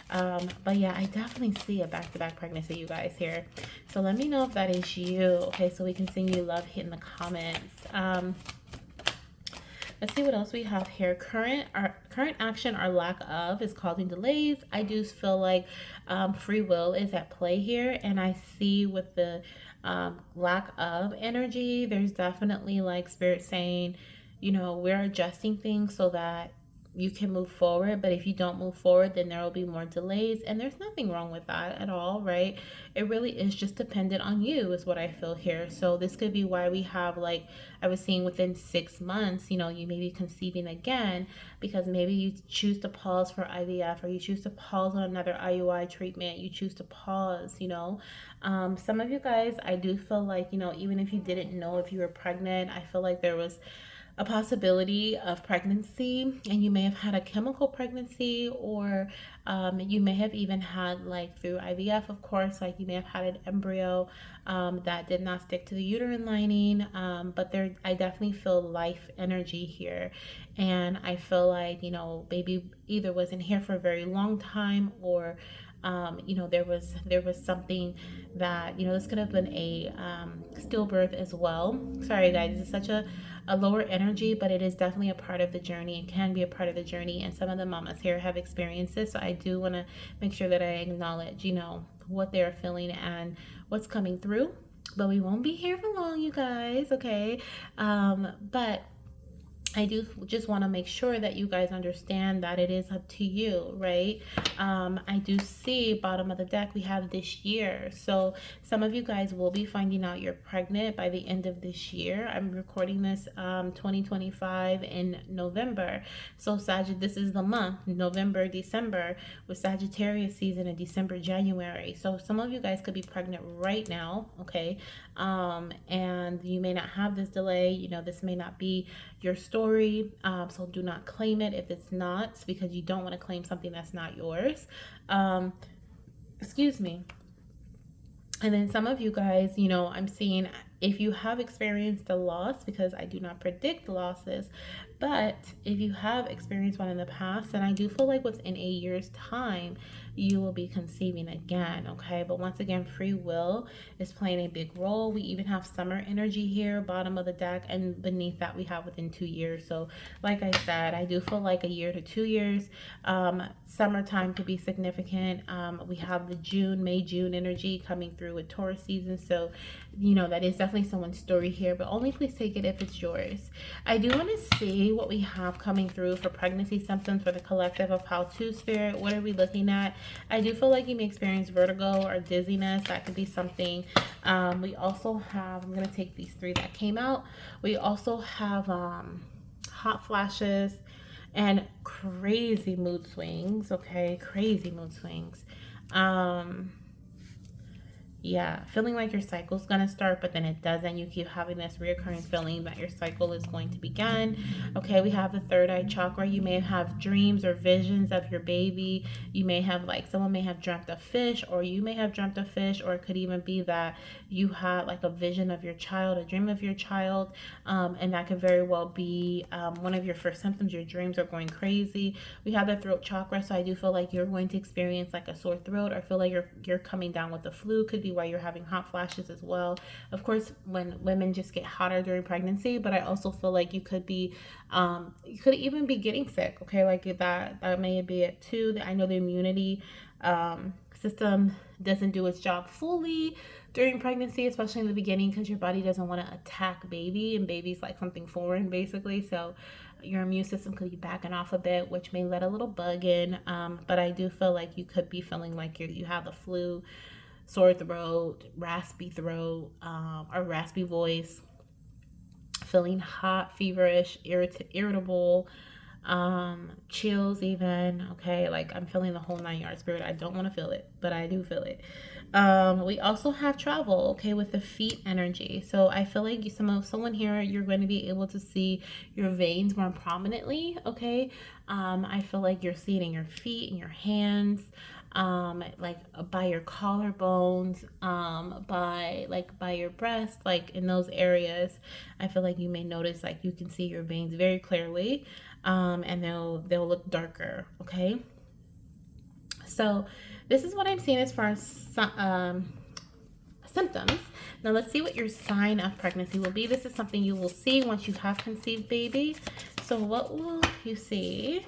But yeah, I definitely see a back-to-back pregnancy, you guys, here. So let me know if that is you, okay? So we can send you love, hit in the comments. Let's see what else we have here. Current action or lack of is causing delays. I do feel like free will is at play here, and I see with the lack of energy, there's definitely like Spirit saying, we're adjusting things so that you can move forward. But if you don't move forward, then there will be more delays, and there's nothing wrong with that at all, right? It really is just dependent on you, is what I feel here. So this could be why we have, like I was seeing, within 6 months, you may be conceiving again, because maybe you choose to pause for IVF, or you choose to pause on another IUI treatment, you choose to pause. Some of you guys, I do feel like, even if you didn't know if you were pregnant, I feel like there was a possibility of pregnancy, and you may have had a chemical pregnancy, or you may have even had, like, through IVF, of course, like, you may have had an embryo that did not stick to the uterine lining. But I definitely feel life energy here, and I feel like, baby either wasn't here for a very long time, or there was something that, this could have been a stillbirth as well. Sorry guys, this is such a lower energy, but it is definitely a part of the journey. It can be a part of the journey, and some of the mamas here have experienced this, so I do want to make sure that I acknowledge, what they're feeling and what's coming through. But we won't be here for long, you guys, okay? But I do just want to make sure that you guys understand that it is up to you, right? I do see bottom of the deck, we have this year. So some of you guys will be finding out you're pregnant by the end of this year. I'm recording this 2025 in November. So this is the month, November, December, with Sagittarius season in December, January. So some of you guys could be pregnant right now, okay? And you may not have this delay. This may not be your story, so do not claim it if it's not, because you don't want to claim something that's not yours. Excuse me. And then some of you guys, I'm seeing, if you have experienced a loss, because I do not predict losses, But if you have experienced one in the past, then I do feel like within a year's time, you will be conceiving again, okay? But once again, free will is playing a big role. We even have summer energy here, bottom of the deck, and beneath that, we have within 2 years. So, like I said, I do feel like a year to 2 years. Summertime could be significant. We have the May, June energy coming through with Taurus season. So, that is definitely someone's story here, but only please take it if it's yours. I do want to see what we have coming through for pregnancy symptoms for the collective of how to spirit. What are we looking at? I do feel like you may experience vertigo or dizziness. That could be something. We also have, I'm going to take these three that came out. We also have hot flashes and crazy mood swings. Okay, crazy mood swings. Yeah, feeling like your cycle's gonna start, but then it doesn't. You keep having this reoccurring feeling that your cycle is going to begin. Okay, we have the third eye chakra. You may have dreams or visions of your baby. You may have, like, someone may have dreamt of fish, or you may have dreamt of fish, or it could even be that you had like a vision of your child, a dream of your child, and that could very well be one of your first symptoms. Your dreams are going crazy. We have the throat chakra, so I do feel like you're going to experience like a sore throat, or feel like you're coming down with the flu. Could be why you're having hot flashes as well. Of course, when women just get hotter during pregnancy, but I also feel like you could even be getting sick. Okay, like that may be it too. I know the immunity system doesn't do its job fully during pregnancy, especially in the beginning, because your body doesn't want to attack baby, and baby's like something foreign basically. So your immune system could be backing off a bit, which may let a little bug in. But I do feel like you could be feeling like you have the flu, sore throat, or raspy voice, feeling hot, feverish, irritable, chills even. Okay, like I'm feeling the whole 9 yards, spirit. I don't want to feel it, but I do feel it. We also have travel, okay, with the feet energy. So I feel like someone here, you're going to be able to see your veins more prominently, okay? I feel like you're seeing it in your feet and your hands, like by your collarbones, by your breast, like in those areas. I feel like you may notice like you can see your veins very clearly, and they'll look darker, okay? So this is what I'm seeing as far as symptoms. Now let's see what your sign of pregnancy will be. This is something you will see once you have conceived baby. So what will you see?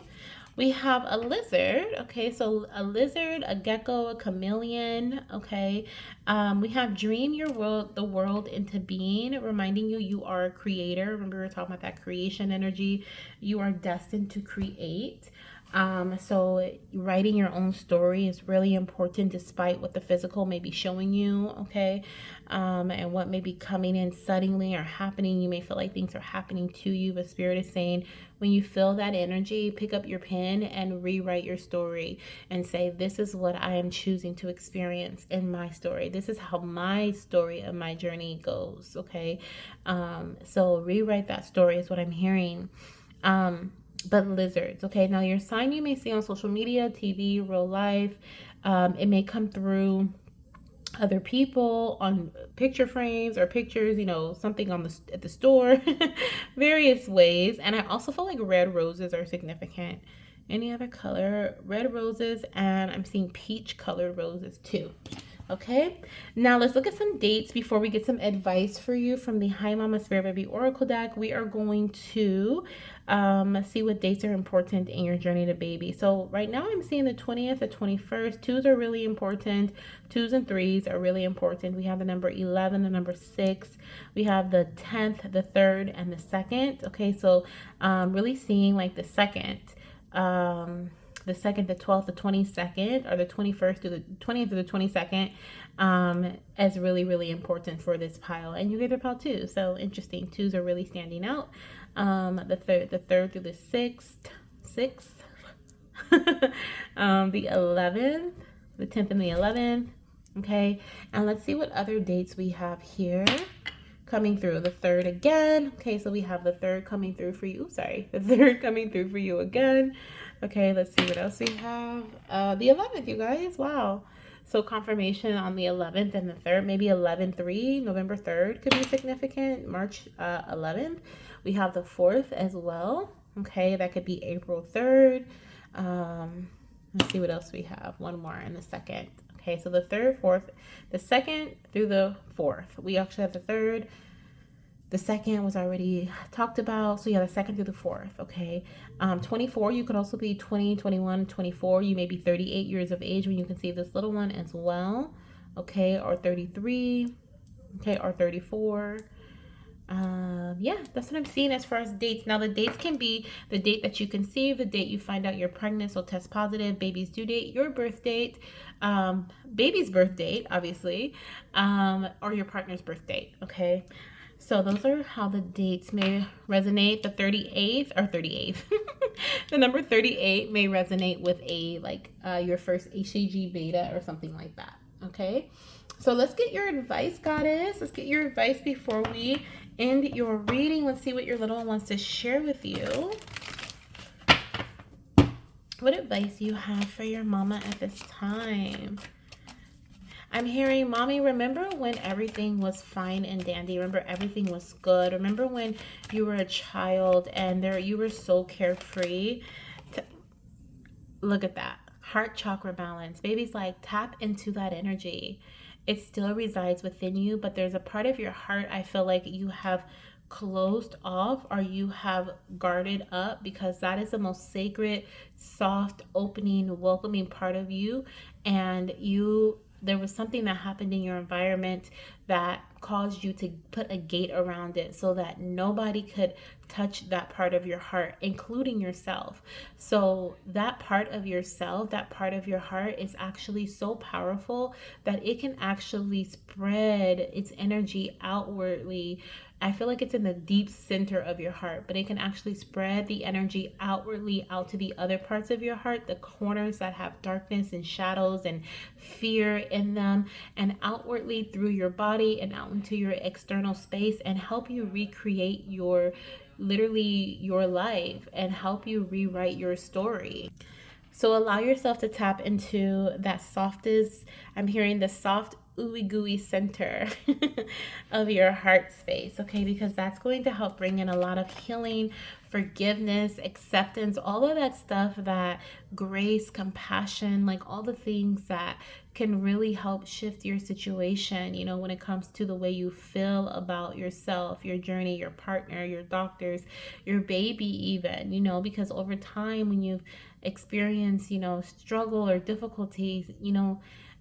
We have a lizard, okay, so a lizard, a gecko, a chameleon, okay. We have dream the world into being, reminding you are a creator. Remember we were talking about that creation energy. You are destined to create. So writing your own story is really important despite what the physical may be showing you, okay? And what may be coming in suddenly or happening. You may feel like things are happening to you, but Spirit is saying when you feel that energy, pick up your pen and rewrite your story and say, this is what I am choosing to experience in my story. This is how my story of my journey goes, okay? So rewrite that story is what I'm hearing. But lizards, okay? Now your sign you may see on social media, TV, real life. It may come through other people on picture frames or pictures, something at the store, various ways. And I also feel like red roses are significant. Any other color? Red roses, and I'm seeing peach colored roses too. Okay, now let's look at some dates before we get some advice for you from the Hi Mama Spirit Baby Oracle deck. We are going to see what dates are important in your journey to baby. So right now I'm seeing the 20th, the 21st. 2s are really important. 2s and 3s are really important. We have the number 11, the number 6. We have the 10th, the 3rd, and the 2nd. Okay, so really seeing like the 2nd. The 2nd, the 12th, the 22nd, or the 21st to the 20th to the 22nd, as really, really important for this pile. And you get a pile too. So interesting. 2s are really standing out. The 3rd through the 6th, the 11th, the 10th and the 11th. Okay. And let's see what other dates we have here coming through. The 3rd again. Okay. So we have the 3rd coming through for you. The 3rd coming through for you again. Okay, let's see what else we have. The 11th, you guys. Wow. So confirmation on the 11th and the 3rd. Maybe 11/3, November 3rd could be significant. March 11th. We have the 4th as well. Okay, that could be April 3rd. Let's see what else we have. One more in the second. Okay, so the third, fourth, the second through the fourth. We actually have the third. The second was already talked about. So yeah, the second through the fourth. Okay. 24, you could also be 20, 21, 24. You may be 38 years of age when you conceive this little one as well. Okay, or 33. Okay, or 34. Yeah, that's what I'm seeing as far as dates. Now, the dates can be the date that you conceive, the date you find out you're pregnant, so test positive, baby's due date, your birth date, baby's birth date, obviously, or your partner's birth date. Okay. So those are how the dates may resonate. The 38th or 38th, the number 38 may resonate with a your first HCG beta or something like that. Okay. So let's get your advice, goddess. Let's get your advice before we end your reading. Let's see what your little one wants to share with you. What advice do you have for your mama at this time? I'm hearing, Mommy, remember when everything was fine and dandy? Remember everything was good? Remember when you were a child and you were so carefree? Look at that. Heart chakra balance. Baby's like, tap into that energy. It still resides within you, but there's a part of your heart I feel like you have closed off or you have guarded up, because that is the most sacred, soft, opening, welcoming part of you. And there was something that happened in your environment that caused you to put a gate around it so that nobody could touch that part of your heart, including yourself. So that part of yourself, that part of your heart is actually so powerful that it can actually spread its energy outwardly. I feel like it's in the deep center of your heart, but it can actually spread the energy outwardly out to the other parts of your heart, the corners that have darkness and shadows and fear in them, and outwardly through your body and out into your external space, and help you recreate your life and help you rewrite your story. So allow yourself to tap into that softest, I'm hearing the soft ooey gooey center of your heart space, okay? Because that's going to help bring in a lot of healing, forgiveness, acceptance, all of that stuff, that grace, compassion, like all the things that can really help shift your situation, when it comes to the way you feel about yourself, your journey, your partner, your doctors, your baby even, because over time when you've experienced, struggle or difficulties,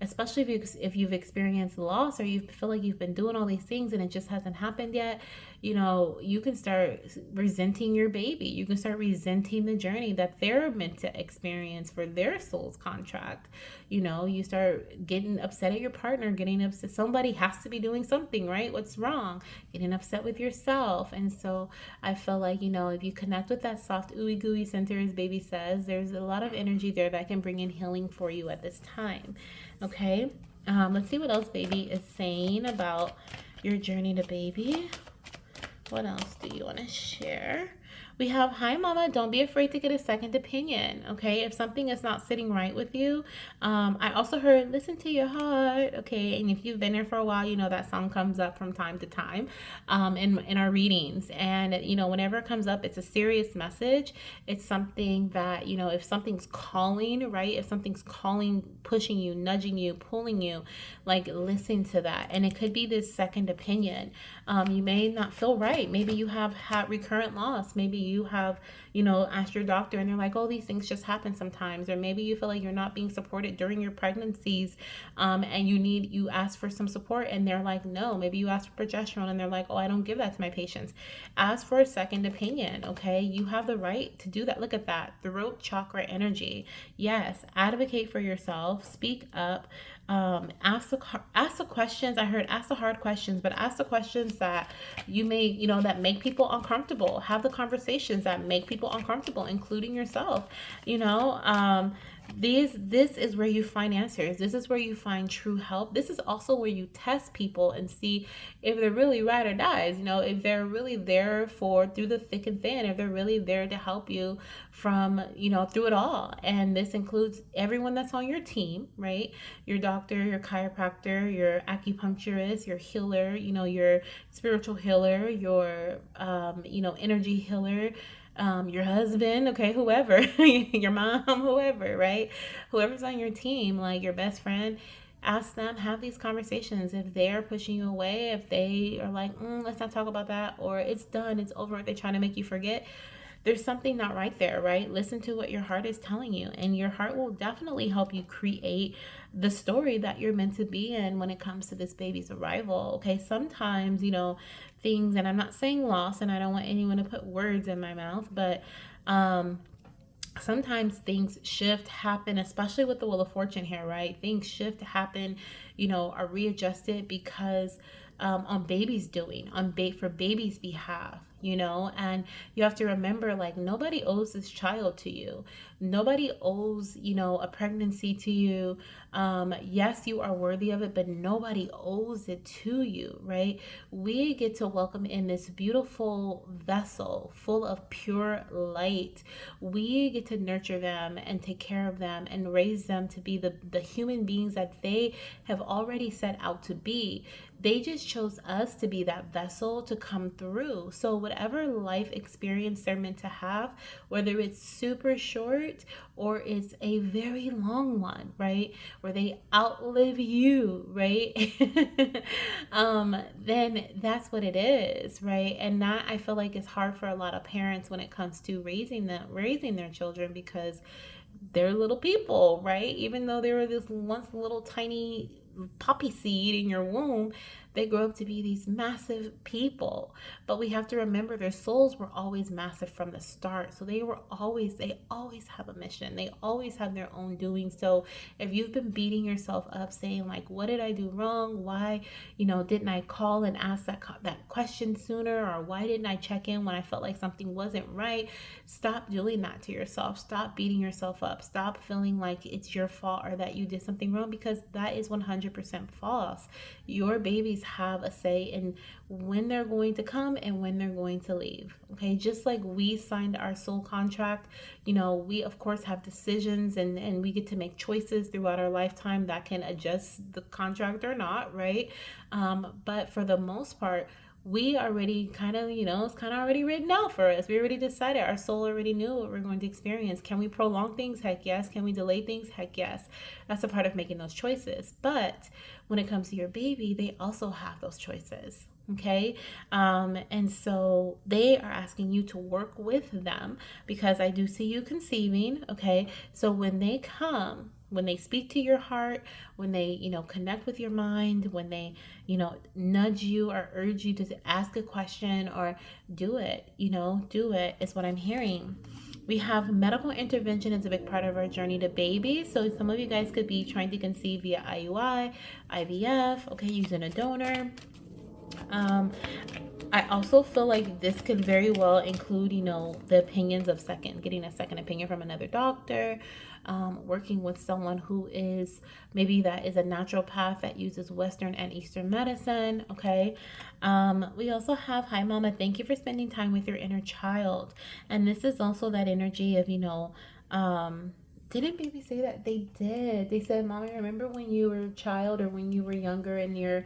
especially if you've experienced loss or you feel like you've been doing all these things and it just hasn't happened yet, you can start resenting your baby. You can start resenting the journey that they're meant to experience for their soul's contract. You start getting upset at your partner, getting upset. Somebody has to be doing something, right? What's wrong? Getting upset with yourself. And so I feel like, if you connect with that soft ooey gooey center, as baby says, there's a lot of energy there that can bring in healing for you at this time. Okay, let's see what else baby is saying about your journey to baby. What else do you want to share? We have, hi mama, don't be afraid to get a second opinion. Okay, if something is not sitting right with you. I also heard listen to your heart. Okay, and if you've been here for a while, that song comes up from time to time in our readings. And whenever it comes up, it's a serious message. It's something that, if something's calling, right? If something's calling, pushing you, nudging you, pulling you, like listen to that. And it could be this second opinion. You may not feel right. Maybe you have had recurrent loss. Maybe you have, asked your doctor and they're like, oh, these things just happen sometimes. Or maybe you feel like you're not being supported during your pregnancies and you ask for some support and they're like, no. Maybe you ask for progesterone and they're like, oh, I don't give that to my patients. Ask for a second opinion, okay? You have the right to do that. Look at that. Throat chakra energy. Yes, advocate for yourself. Speak up. Ask the questions. I heard ask the hard questions, but ask the questions that you may, that make people uncomfortable. Have the conversations that make people uncomfortable, including yourself. This is where you find answers. This is where you find true help. This is also where you test people and see if they're really ride or dies, if they're really there through the thick and thin, if they're really there to help you from, through it all. And this includes everyone that's on your team, right? Your doctor, your chiropractor, your acupuncturist, your healer, your spiritual healer, your, energy healer, your husband, okay, whoever, your mom, whoever, right? Whoever's on your team, like your best friend, ask them, have these conversations. If they're pushing you away, if they are like, let's not talk about that, or it's done, it's over, they're trying to make you forget, there's something not right there, right? Listen to what your heart is telling you, and your heart will definitely help you create the story that you're meant to be in when it comes to this baby's arrival. Okay, sometimes, things, and I'm not saying loss, and I don't want anyone to put words in my mouth, but um, sometimes things shift, happen, especially with the Wheel of Fortune here, right? Things shift, happen, are readjusted because on baby's doing, for baby's behalf, and you have to remember, like, nobody owes this child to you. Nobody owes, a pregnancy to you. Yes, you are worthy of it, but nobody owes it to you, right? We get to welcome in this beautiful vessel full of pure light. We get to nurture them and take care of them and raise them to be the human beings that they have already set out to be. They just chose us to be that vessel to come through. So whatever life experience they're meant to have, whether it's super short or it's a very long one, right? Where they outlive you, right? Then that's what it is, right? And that, I feel like, is hard for a lot of parents when it comes to raising their children, because they're little people, right? Even though they were this once little tiny poppy seed in your womb, they grow up to be these massive people. But we have to remember their souls were always massive from the start. So they always have a mission. They always have their own doing. So if you've been beating yourself up saying, like, what did I do wrong? Why, didn't I call and ask that question sooner? Or why didn't I check in when I felt like something wasn't right? Stop doing that to yourself. Stop beating yourself up. Stop feeling like it's your fault or that you did something wrong, because that is 100% false. Your babies have a say in when they're going to come and when they're going to leave. Okay, just like we signed our soul contract, we of course have decisions, and we get to make choices throughout our lifetime that can adjust the contract or not, right? But for the most part, we already kind of, it's kind of already written out for us. We already decided. Our soul already knew what we're going to experience. Can we prolong things? Heck yes. Can we delay things? Heck yes. That's a part of making those choices. But when it comes to your baby, they also have those choices. Okay. And so they are asking you to work with them, because I do see you conceiving. Okay. So when they come, when they speak to your heart, when they, connect with your mind, when they, nudge you or urge you to ask a question or do it, do it, is what I'm hearing. We have medical intervention is a big part of our journey to baby. So some of you guys could be trying to conceive via IUI, IVF, okay, using a donor. I also feel like this could very well include, the opinions of getting a second opinion from another doctor, working with someone who is, maybe that is a naturopath that uses Western and Eastern medicine, okay? We also have, hi mama, thank you for spending time with your inner child. And this is also that energy of, didn't baby say that? They did. They said, Mommy, remember when you were a child or when you were younger and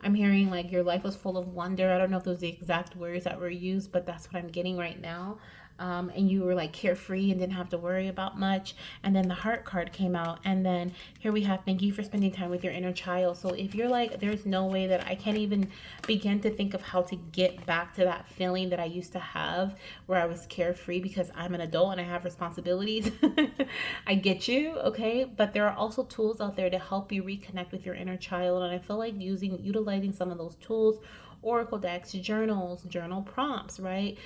I'm hearing like your life was full of wonder. I don't know if those are the exact words that were used, but that's what I'm getting right now. And you were like carefree and didn't have to worry about much. And then the heart card came out. And then here we have, thank you for spending time with your inner child. So if you're like, there's no way that I can't even begin to think of how to get back to that feeling that I used to have where I was carefree because I'm an adult and I have responsibilities. I get you, okay? But there are also tools out there to help you reconnect with your inner child. And I feel like utilizing some of those tools, oracle decks, journals, journal prompts, right?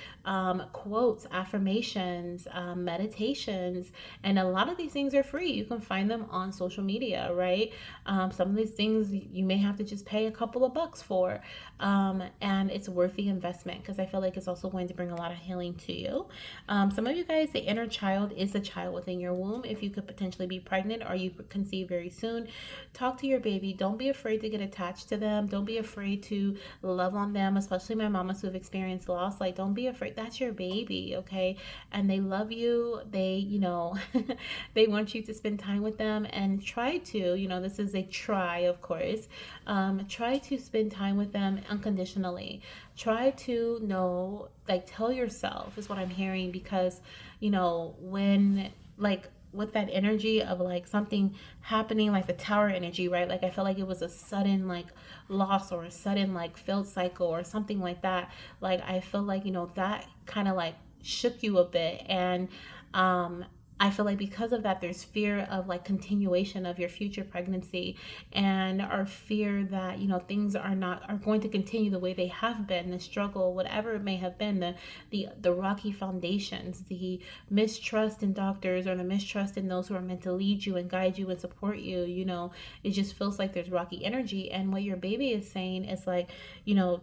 Quotes, affirmations, meditations, and a lot of these things are free. You can find them on social media, right? Some of these things you may have to just pay a couple of bucks for, and it's worth the investment because I feel like it's also going to bring a lot of healing to you. Some of you guys, the inner child is the child within your womb. If you could potentially be pregnant or you conceive very soon, talk to your baby. Don't be afraid to get attached to them. Don't be afraid to love love on them, especially my mamas who've experienced loss. Like, don't be afraid. That's your baby, okay? And they love you. They, they want you to spend time with them, and try to, this is a try, of course. Try to spend time with them unconditionally. Try to know, like, tell yourself, is what I'm hearing, because, when, like, with that energy of like something happening, like the tower energy, right? Like I felt like it was a sudden like loss, or a sudden like failed cycle, or something like that. Like I feel like, that kind of like shook you a bit. And um I feel like because of that, there's fear of like continuation of your future pregnancy, and our fear that, things are going to continue the way they have been, the struggle, whatever it may have been, the rocky foundations, the mistrust in doctors, or the mistrust in those who are meant to lead you and guide you and support you. It just feels like there's rocky energy. And what your baby is saying is like,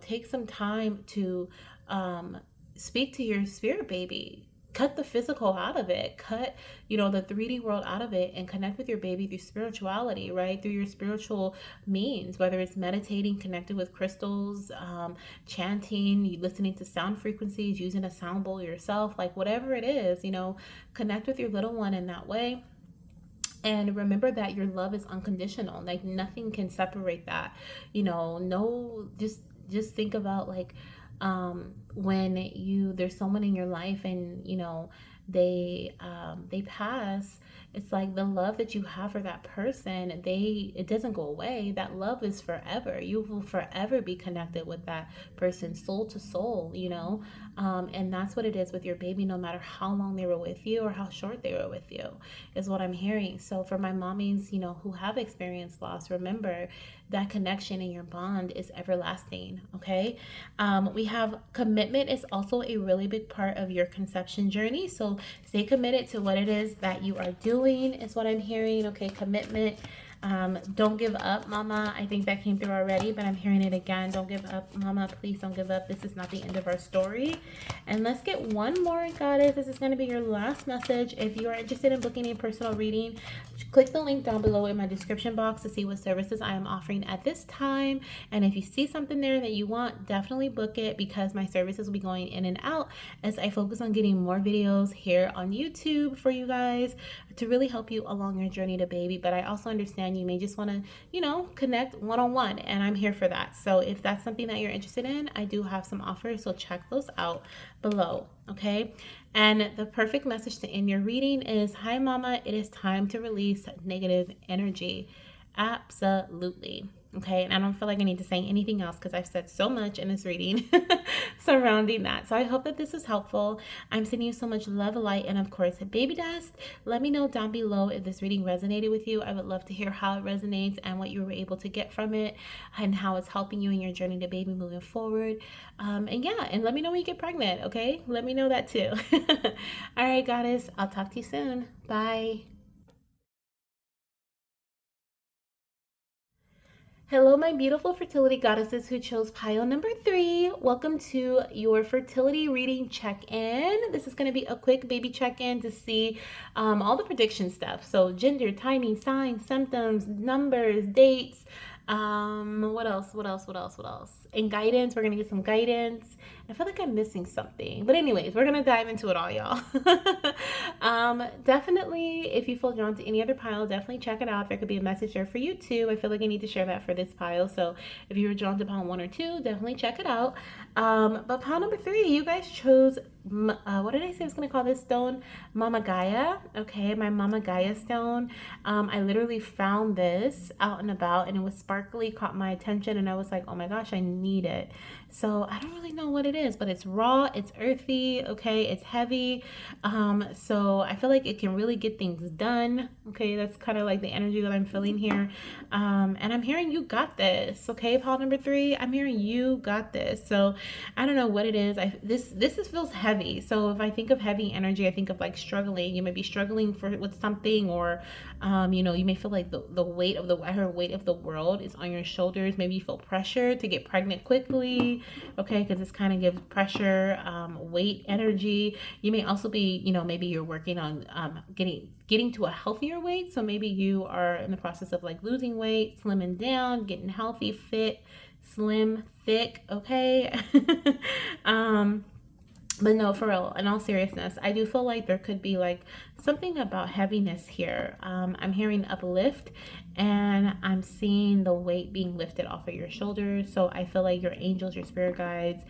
take some time to um speak to your spirit baby. Cut the physical out of it. Cut, the 3D world out of it, and connect with your baby through spirituality, right? Through your spiritual means, whether it's meditating, connected with crystals, chanting, listening to sound frequencies, using a sound bowl yourself, like whatever it is, connect with your little one in that way. And remember that your love is unconditional. Like nothing can separate that. No, just think about like when there's someone in your life, and they pass. It's like the love that you have for that person, it doesn't go away. That love is forever. You will forever be connected with that person, soul to soul, and that's what it is with your baby, no matter how long they were with you or how short they were with you, is what I'm hearing. So for my mommies, who have experienced loss, remember that connection in your bond is everlasting. Okay. We have commitment is also a really big part of your conception journey. So stay committed to what it is that you are doing, is what I'm hearing. Okay. Commitment. Don't give up, mama. I think that came through already, but I'm hearing it again. Don't give up, mama. Please don't give up. This is not the end of our story. And let's get one more, goddess. This is going to be your last message. If you are interested in booking a personal reading, click the link down below in my description box to see what services I am offering at this time. And if you see something there that you want, definitely book it, because my services will be going in and out as I focus on getting more videos here on YouTube for you guys to really help you along your journey to baby. But I also understand you may just want to, connect one-on-one, and I'm here for that. So if that's something that you're interested in, I do have some offers, so check those out below. Okay. And the perfect message to end your reading is, hi mama, it is time to release negative energy. Absolutely. Okay, and I don't feel like I need to say anything else, because I've said so much in this reading surrounding that. So I hope that this is helpful. I'm sending you so much love, light, and of course, baby dust. Let me know down below if this reading resonated with you. I would love to hear how it resonates and what you were able to get from it, and how it's helping you in your journey to baby moving forward. And yeah, and let me know when you get pregnant, okay? Let me know that too. All right, goddess, I'll talk to you soon. Bye. Hello, my beautiful fertility goddesses who chose pile number 3. Welcome to your fertility reading check-in. This is going to be a quick baby check-in to see all the prediction stuff. So gender, timing, signs, symptoms, numbers, dates. What else? And guidance. We're going to get some guidance. I feel like I'm missing something. But anyways, we're going to dive into it all, y'all. Definitely, if you feel drawn to any other pile, definitely check it out. There could be a message there for you too. I feel like I need to share that for this pile. So if you were drawn to pile 1 or 2, definitely check it out. But pile number 3, you guys chose, what did I say I was going to call this stone? Mama Gaia. Okay, my Mama Gaia stone. I literally found this out and about, and it was sparkly, caught my attention, and I was like, oh my gosh, I need it. So I don't really know what it is, but it's raw, it's earthy, okay, it's heavy. So I feel like it can really get things done. Okay, that's kind of like the energy that I'm feeling here. And I'm hearing you got this. Okay, pile number 3, I'm hearing you got this. So I don't know what it is. This feels heavy. So if I think of heavy energy, I think of like struggling. You may be struggling with something, or you may feel like the weight of the world is on your shoulders. Maybe you feel pressure to get pregnant quickly. Okay, because this kind of gives pressure, weight, energy. You may also be, maybe you're working on getting to a healthier weight. So maybe you are in the process of like losing weight, slimming down, getting healthy, fit, slim, thick, okay? But no, for real, in all seriousness, I do feel like there could be like something about heaviness here. I'm hearing uplift, and I'm seeing the weight being lifted off of your shoulders. So I feel like your angels, your spirit guides,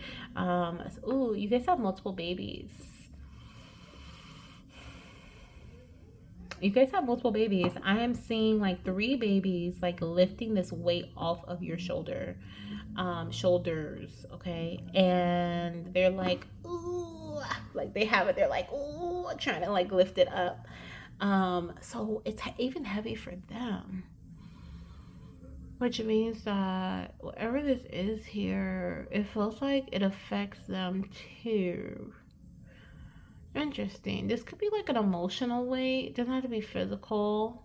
ooh, you guys have multiple babies. You guys have multiple babies. I am seeing like 3 babies like lifting this weight off of your shoulders, okay? And they're like, ooh, like they have it, they're like, ooh, trying to like lift it up. So it's even heavy for them, which means that whatever this is here, it feels like it affects them too. Interesting. This could be like an emotional weight. It doesn't have to be physical.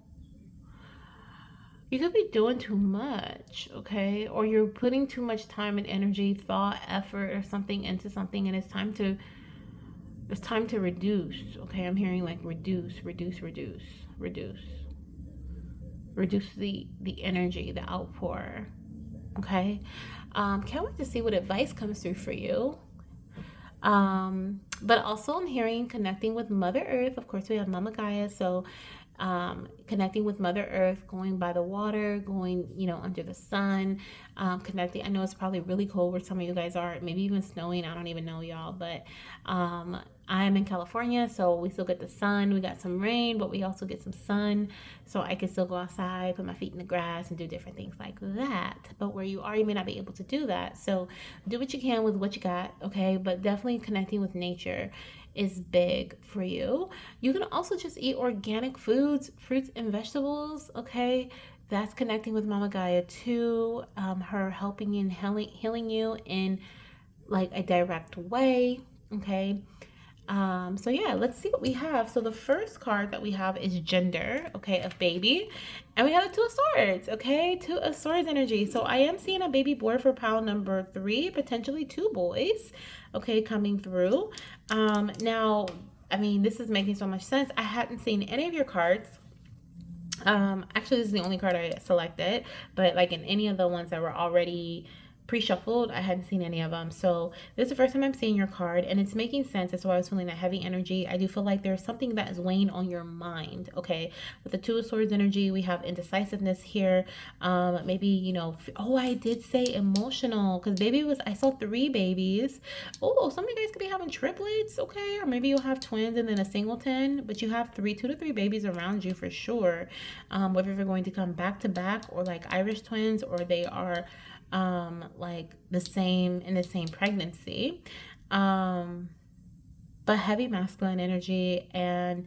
You could be doing too much, okay? Or you're putting too much time and energy, thought, effort, or something into something, and it's time to reduce. Okay, I'm hearing like reduce the energy, the outpour. Okay, can't wait to see what advice comes through for you. But also I'm hearing connecting with Mother Earth. Of course, we have Mama Gaia, so connecting with Mother Earth, going by the water, going, under the sun, connecting. I know it's probably really cold where some of you guys are, maybe even snowing. I don't even know, y'all, but I'm in California, so we still get the sun. We got some rain, but we also get some sun, so I can still go outside, put my feet in the grass, and do different things like that. But where you are, you may not be able to do that. So do what you can with what you got, okay? But definitely connecting with nature is big for you. You can also just eat organic foods, fruits and vegetables, okay? That's connecting with Mama Gaia too. Her helping and healing you in like a direct way, okay? So yeah, let's see what we have. So the first card that we have is gender, okay, of baby. And we have the Two of Swords, okay? Two of Swords energy. So I am seeing a baby boy for pile number 3, potentially 2 boys, okay, coming through. Now, I mean, this is making so much sense. I hadn't seen any of your cards. Actually, this is the only card I selected, but like in any of the ones that were already pre-shuffled, I hadn't seen any of them. So this is the first time I'm seeing your card, and it's making sense. That's why I was feeling that heavy energy. I do feel like there's something that is weighing on your mind, okay? With the Two of Swords energy, we have indecisiveness here. Maybe, oh, I did say emotional, because I saw 3 babies. Oh, some of you guys could be having triplets, okay? Or maybe you'll have twins and then a singleton, but you have 2 to 3 babies around you for sure. Whether they're going to come back to back or like Irish twins, or they are like the same pregnancy, but heavy masculine energy. And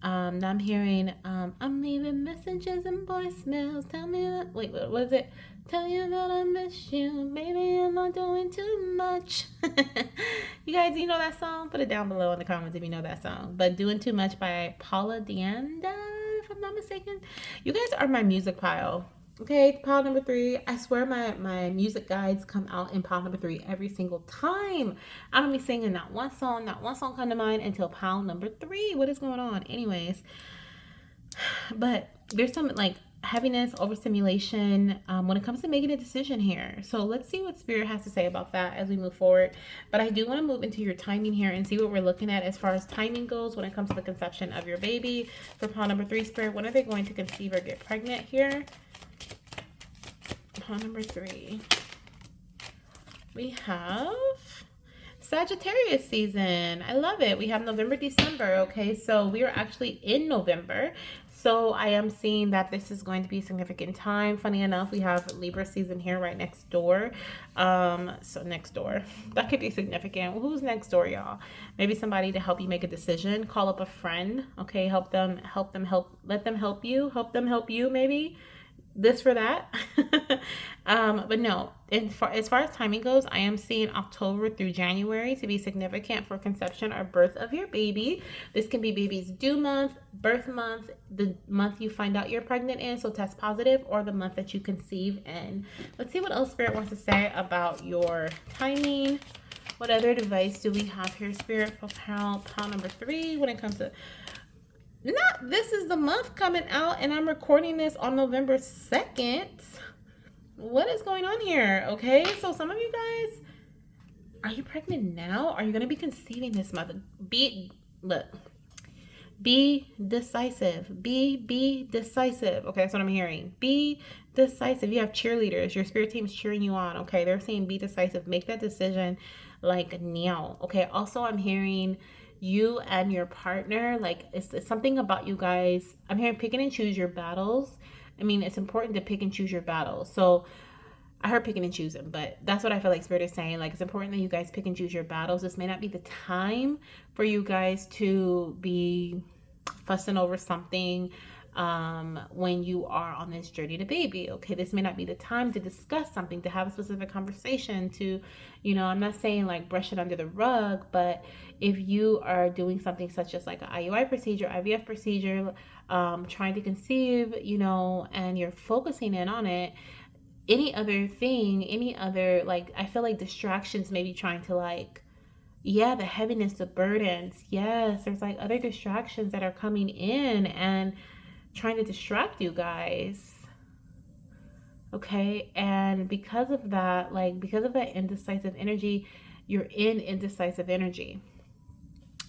now I'm hearing I'm leaving messages and voicemails, tell me that, wait, what is it, tell you that I miss you, baby, I'm not doing too much. You guys, you know that song? Put it down below in the comments if you know that song. But Doing Too Much by Paula Deanda, if I'm not mistaken. You guys are my music pile. Okay, pile number 3. I swear my music guides come out in pile number 3 every single time. I don't be singing not one song come to mind until pile number 3. What is going on? Anyways, but there's some like heaviness, overstimulation when it comes to making a decision here. So let's see what Spirit has to say about that as we move forward. But I do want to move into your timing here and see what we're looking at as far as timing goes when it comes to the conception of your baby. For pile number 3, Spirit, when are they going to conceive or get pregnant here? Pile number 3, we have Sagittarius season. I love it. We have November, December. Okay, so we are actually in November. So I am seeing that this is going to be a significant time. Funny enough, we have Libra season here right next door. So next door, that could be significant. Well, who's next door, y'all? Maybe somebody to help you make a decision. Call up a friend. Okay, let them help you. Maybe this for that. But no, as far as timing goes, I am seeing October through January to be significant for conception or birth of your baby. This can be baby's due month, birth month, the month you find out you're pregnant in, so test positive, or the month that you conceive in. Let's see what else Spirit wants to say about your timing. What other advice do we have here, Spirit, for pile number 3 when it comes to this is the month coming out, and I'm recording this on November 2nd. What is going on here? Okay, so some of you guys, are you pregnant now? Are you going to be conceiving this month? Look, be decisive. Be decisive. Okay, that's what I'm hearing. Be decisive. You have cheerleaders. Your spirit team is cheering you on. Okay, they're saying be decisive. Make that decision like now. Okay, also, I'm hearing you and your partner, like it's something about you guys. I'm hearing pick and choose your battles. I mean, it's important to pick and choose your battles. So I heard picking and choosing, but that's what I feel like Spirit is saying. Like, it's important that you guys pick and choose your battles. This may not be the time for you guys to be fussing over something when you are on this journey to baby. Okay, this may not be the time to discuss something, to have a specific conversation, to, I'm not saying like brush it under the rug, but if you are doing something such as like an IUI procedure, IVF procedure, trying to conceive, and you're focusing in on it, any other thing, any other, like, I feel like distractions maybe trying to, like, yeah, the heaviness, the burdens. Yes, there's like other distractions that are coming in and trying to distract you guys. Okay, and because of that, like, because of that indecisive energy, you're in indecisive energy.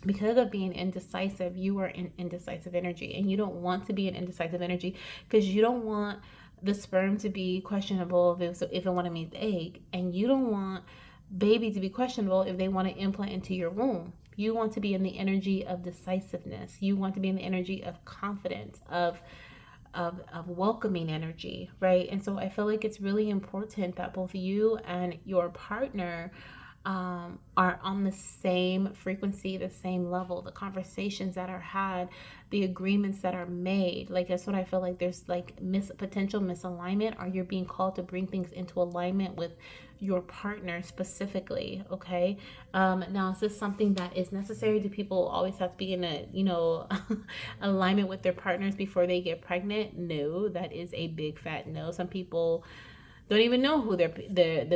Because of being indecisive, you are in indecisive energy, and you don't want to be in indecisive energy because you don't want the sperm to be questionable if it want to meet the egg, and you don't want baby to be questionable if they want to implant into your womb. You want to be in the energy of decisiveness. You want to be in the energy of confidence, of welcoming energy, right? And so I feel like it's really important that both you and your partner are on the same frequency, the same level, the conversations that are had, the agreements that are made. Like, that's what I feel like there's like potential misalignment, or you're being called to bring things into alignment with your partner specifically. Okay. Now, is this something that is necessary? Do people always have to be in a, alignment with their partners before they get pregnant? No, that is a big fat no. Some people don't even know who the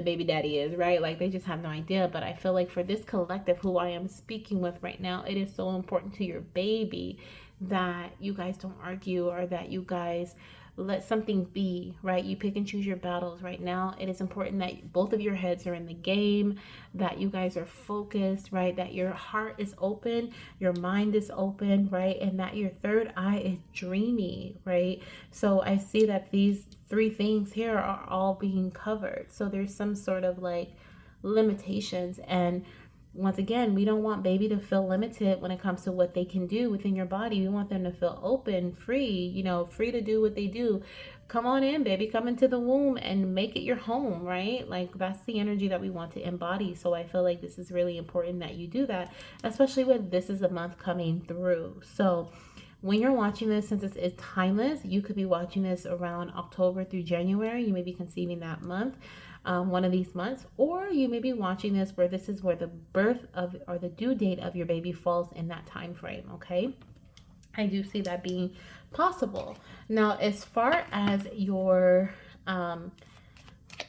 baby daddy is, right? Like, they just have no idea. But I feel like for this collective who I am speaking with right now, it is so important to your baby that you guys don't argue, or that you guys let something be, right? You pick and choose your battles right now. It is important that both of your heads are in the game, that you guys are focused, right? That your heart is open, your mind is open, right? And that your third eye is dreamy, right? So I see that these three things here are all being covered. So there's some sort of like limitations, and once again, we don't want baby to feel limited when it comes to what they can do within your body. We want them to feel open, free, free to do what they do. Come on in, baby. Come into the womb and make it your home, right? Like, that's the energy that we want to embody. So I feel like this is really important that you do that, especially when this is a month coming through. So when you're watching this, since it's timeless, you could be watching this around October through January. You may be conceiving that month. One of these months, or you may be watching this where this is where the birth of, or the due date of your baby falls in that time frame. Okay, I do see that being possible. Now, as far as your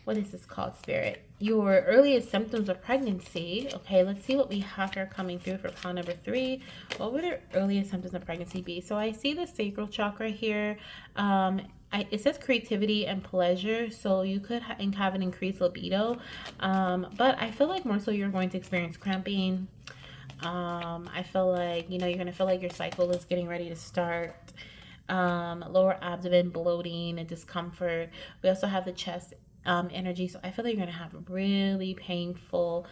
what is this called, Spirit? Your earliest symptoms of pregnancy. Okay, let's see what we have here coming through for pile number 3. What would their earliest symptoms of pregnancy be? So I see the sacral chakra here. It says creativity and pleasure, so you could have an increased libido, but I feel like more so you're going to experience cramping. I feel like, you're going to feel like your cycle is getting ready to start. Lower abdomen bloating and discomfort. We also have the chest energy, so I feel like you're going to have really painful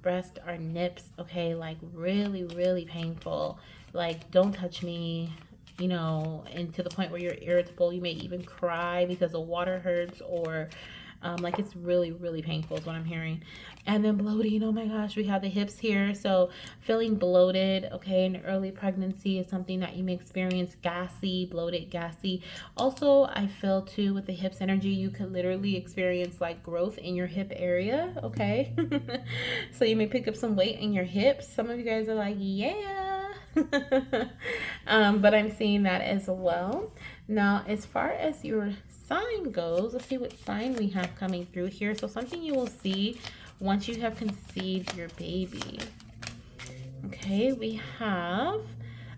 breast or nips, okay, like really, really painful, like, don't touch me, and to the point where you're irritable. You may even cry because the water hurts, or like, it's really, really painful is what I'm hearing. And then bloating. Oh my gosh, we have the hips here. So feeling bloated, okay, in early pregnancy is something that you may experience. Gassy, bloated, gassy. Also, I feel too with the hips energy, you could literally experience like growth in your hip area, okay? So you may pick up some weight in your hips. Some of you guys are like, yeah. But I'm seeing that as well. Now, as far as your sign goes, let's see what sign we have coming through here. So something you will see once you have conceived your baby. Okay, we have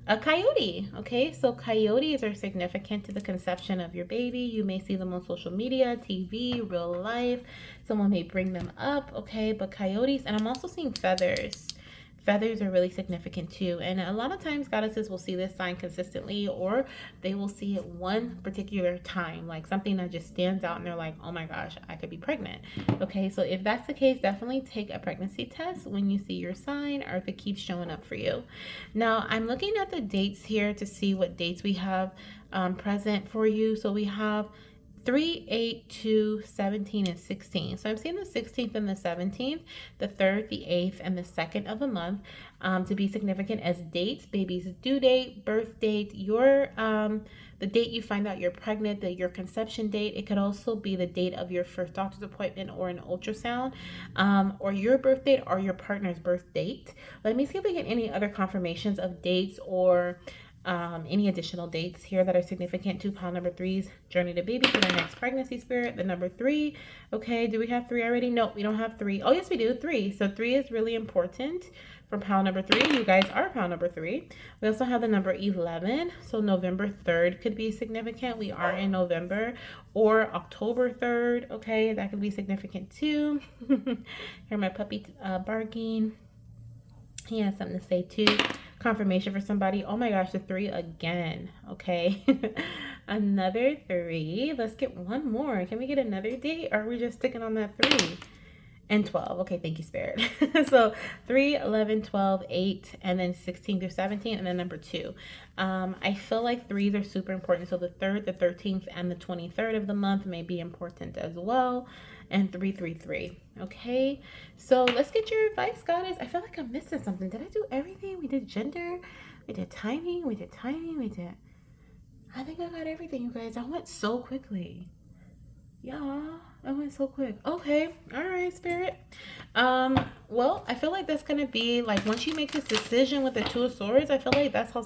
A coyote. Okay, so coyotes are significant to the conception of your baby. You may see them on social media, TV, real life. Someone may bring them up. Okay, but coyotes, and I'm also seeing feathers. Feathers are really significant too. And a lot of times goddesses will see this sign consistently, or they will see it one particular time, like something that just stands out and they're like, oh my gosh, I could be pregnant. Okay, so if that's the case, definitely take a pregnancy test when you see your sign or if it keeps showing up for you. Now, I'm looking at the dates here to see what dates we have present for you. So we have 3, 8, 2, 17, and 16. So I'm seeing the 16th and the 17th, the 3rd, the 8th, and the 2nd of the month to be significant as dates, baby's due date, birth date, the date you find out you're pregnant, your conception date. It could also be the date of your first doctor's appointment or an ultrasound, or your birth date or your partner's birth date. Let me see if we get any other confirmations of dates or any additional dates here that are significant to pile number three's journey to baby for the next pregnancy spirit. The number 3. Okay, do we have 3 already? No, we don't have 3. Oh, yes, we do. 3. So 3 is really important for pile number 3. You guys are pile number 3. We also have the number 11. So November 3rd could be significant. We are in November, or October 3rd. Okay, that could be significant too. Hear my puppy barking. He has something to say too. Confirmation for somebody. Oh my gosh, the 3 again. Okay. Another 3. Let's get one more. Can we get another date? Or are we just sticking on that 3? And 12. Okay, thank you, Spirit. So 3, 11, 12, 8, and then 16 through 17, and then number 2. I feel like 3s are super important. So the 3rd, the 13th, and the 23rd of the month may be important as well. And 333. Okay, so let's get your advice, goddess. I feel like I'm missing something. Did I do everything? We did gender, we did timing, we did. I think I got everything, you guys. I went so quickly. Yeah, I went so quick. Okay, all right, Spirit. Well, I feel like that's gonna be like once you make this decision with the 2 of Swords. I feel like that's how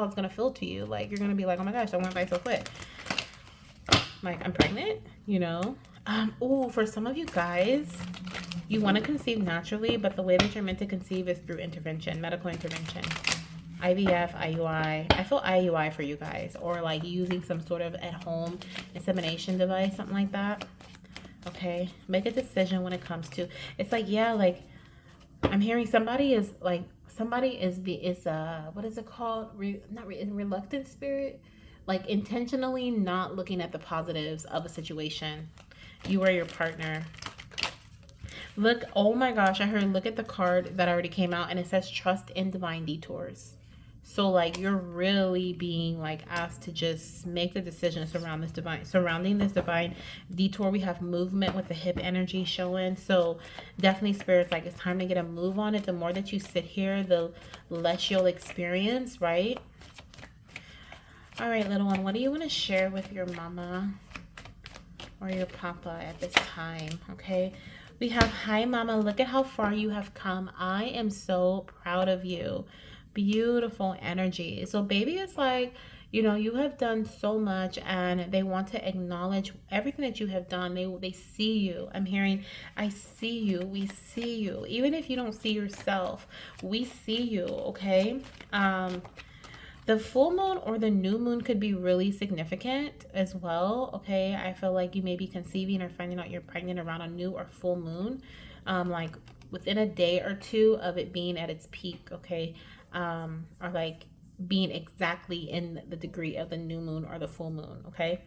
it's gonna feel to you. Like you're gonna be like, oh my gosh, I went by so quick. Like I'm pregnant, you know. Oh, for some of you guys, you want to conceive naturally, but the way that you're meant to conceive is through intervention, medical intervention. IVF, IUI. I feel IUI for you guys, or like using some sort of at-home insemination device, something like that. Okay, make a decision when it comes to. It's like, yeah, like I'm hearing somebody is what is it called? Reluctant spirit, like intentionally not looking at the positives of a situation. You or your partner. Look, oh my gosh, I heard, look at the card that already came out and it says trust in divine detours. So like you're really being like asked to just make the decision surrounding this divine detour. We have movement with the hip energy showing. So definitely, Spirit's like it's time to get a move on it. The more that you sit here, the less you'll experience, right? All right, little one, what do you want to share with your mama or your papa at this time? Okay, we have, hi mama, look at how far you have come. I am so proud of you. Beautiful energy. So baby is like, you know, you have done so much and they want to acknowledge everything that you have done. They see you. I'm hearing, I see you. We see you. Even if you don't see yourself, we see you. Okay. The full moon or the new moon could be really significant as well. Okay, I feel like you may be conceiving or finding out you're pregnant around a new or full moon, like within a day or 2 of it being at its peak. Okay, or like being exactly in the degree of the new moon or the full moon. Okay,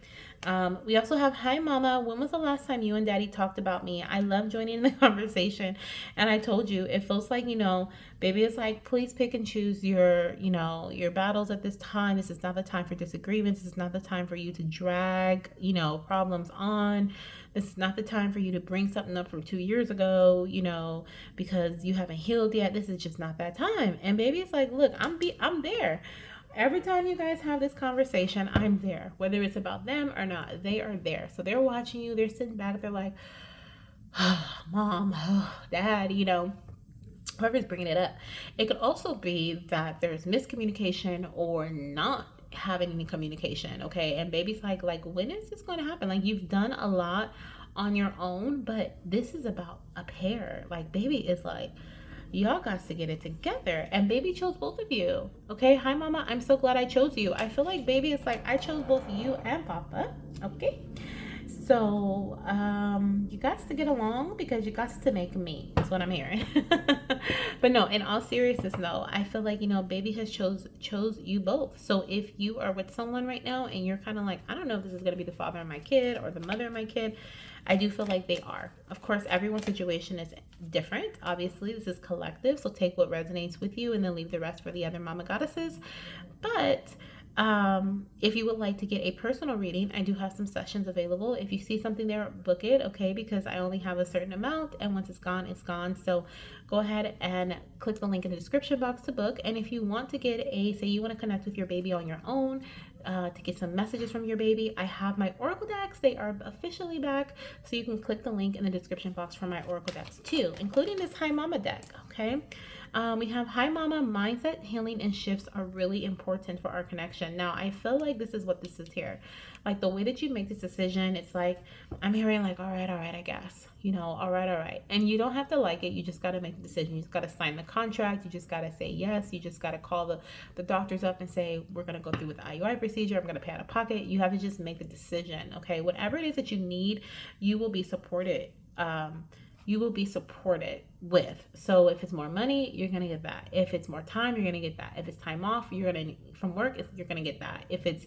we also have, hi mama, when was the last time you and daddy talked about me? I love joining in the conversation. And I told you, it feels like, you know, baby is like, please pick and choose your, you know, your battles at this time. This is not the time for disagreements. This is not the time for you to drag, you know, problems on. This is not the time for you to bring something up from 2 years ago, you know, because you haven't healed yet. This is just not that time. And baby is like, look, I'm there. Every time you guys have this conversation, I'm there. Whether it's about them or not, they are there. So they're watching you. They're sitting back. They're like, oh, mom, oh, dad, you know, whoever's bringing it up. It could also be that there's miscommunication or not having any communication. Okay, and baby's like when is this going to happen? Like you've done a lot on your own, but this is about a pair. Like baby is like, Y'all got to get it together. And baby chose both of you. Okay. Hi, mama. I'm so glad I chose you. I feel like baby is like, I chose both you and papa. Okay. So, you got to get along because you got to make me. That's what I'm hearing. But no, in all seriousness, no, I feel like, baby has chose you both. So if you are with someone right now and you're kind of like, I don't know if this is going to be the father of my kid or the mother of my kid, I do feel like they are. Of course, everyone's situation is different. Obviously, this is collective. So take what resonates with you and then leave the rest for the other mama goddesses. But if you would like to get a personal reading, I do have some sessions available. If you see something there, book it, okay? Because I only have a certain amount, and once it's gone, it's gone. So go ahead and click the link in the description box to book. And if you want to get say you want to connect with your baby on your own, to get some messages from your baby, I have my Oracle decks. They are officially back, so you can click the link in the description box for my Oracle decks too, including this Hi Mama deck, okay? We have Hi Mama. Mindset, healing, and shifts are really important for our connection. Now, I feel like this is what this is here. Like the way that you make this decision, it's like, I'm hearing like, all right, I guess, all right. And you don't have to like it. You just got to make the decision. You just got to sign the contract. You just got to say yes. You just got to call the doctors up and say, we're going to go through with the IUI procedure. I'm going to pay out of pocket. You have to just make the decision. Okay. Whatever it is that you need, you will be supported. You will be supported with. So if it's more money, you're going to get that. If it's more time, you're going to get that. If it's time off, you're going to, from work, you're going to get that. If it's,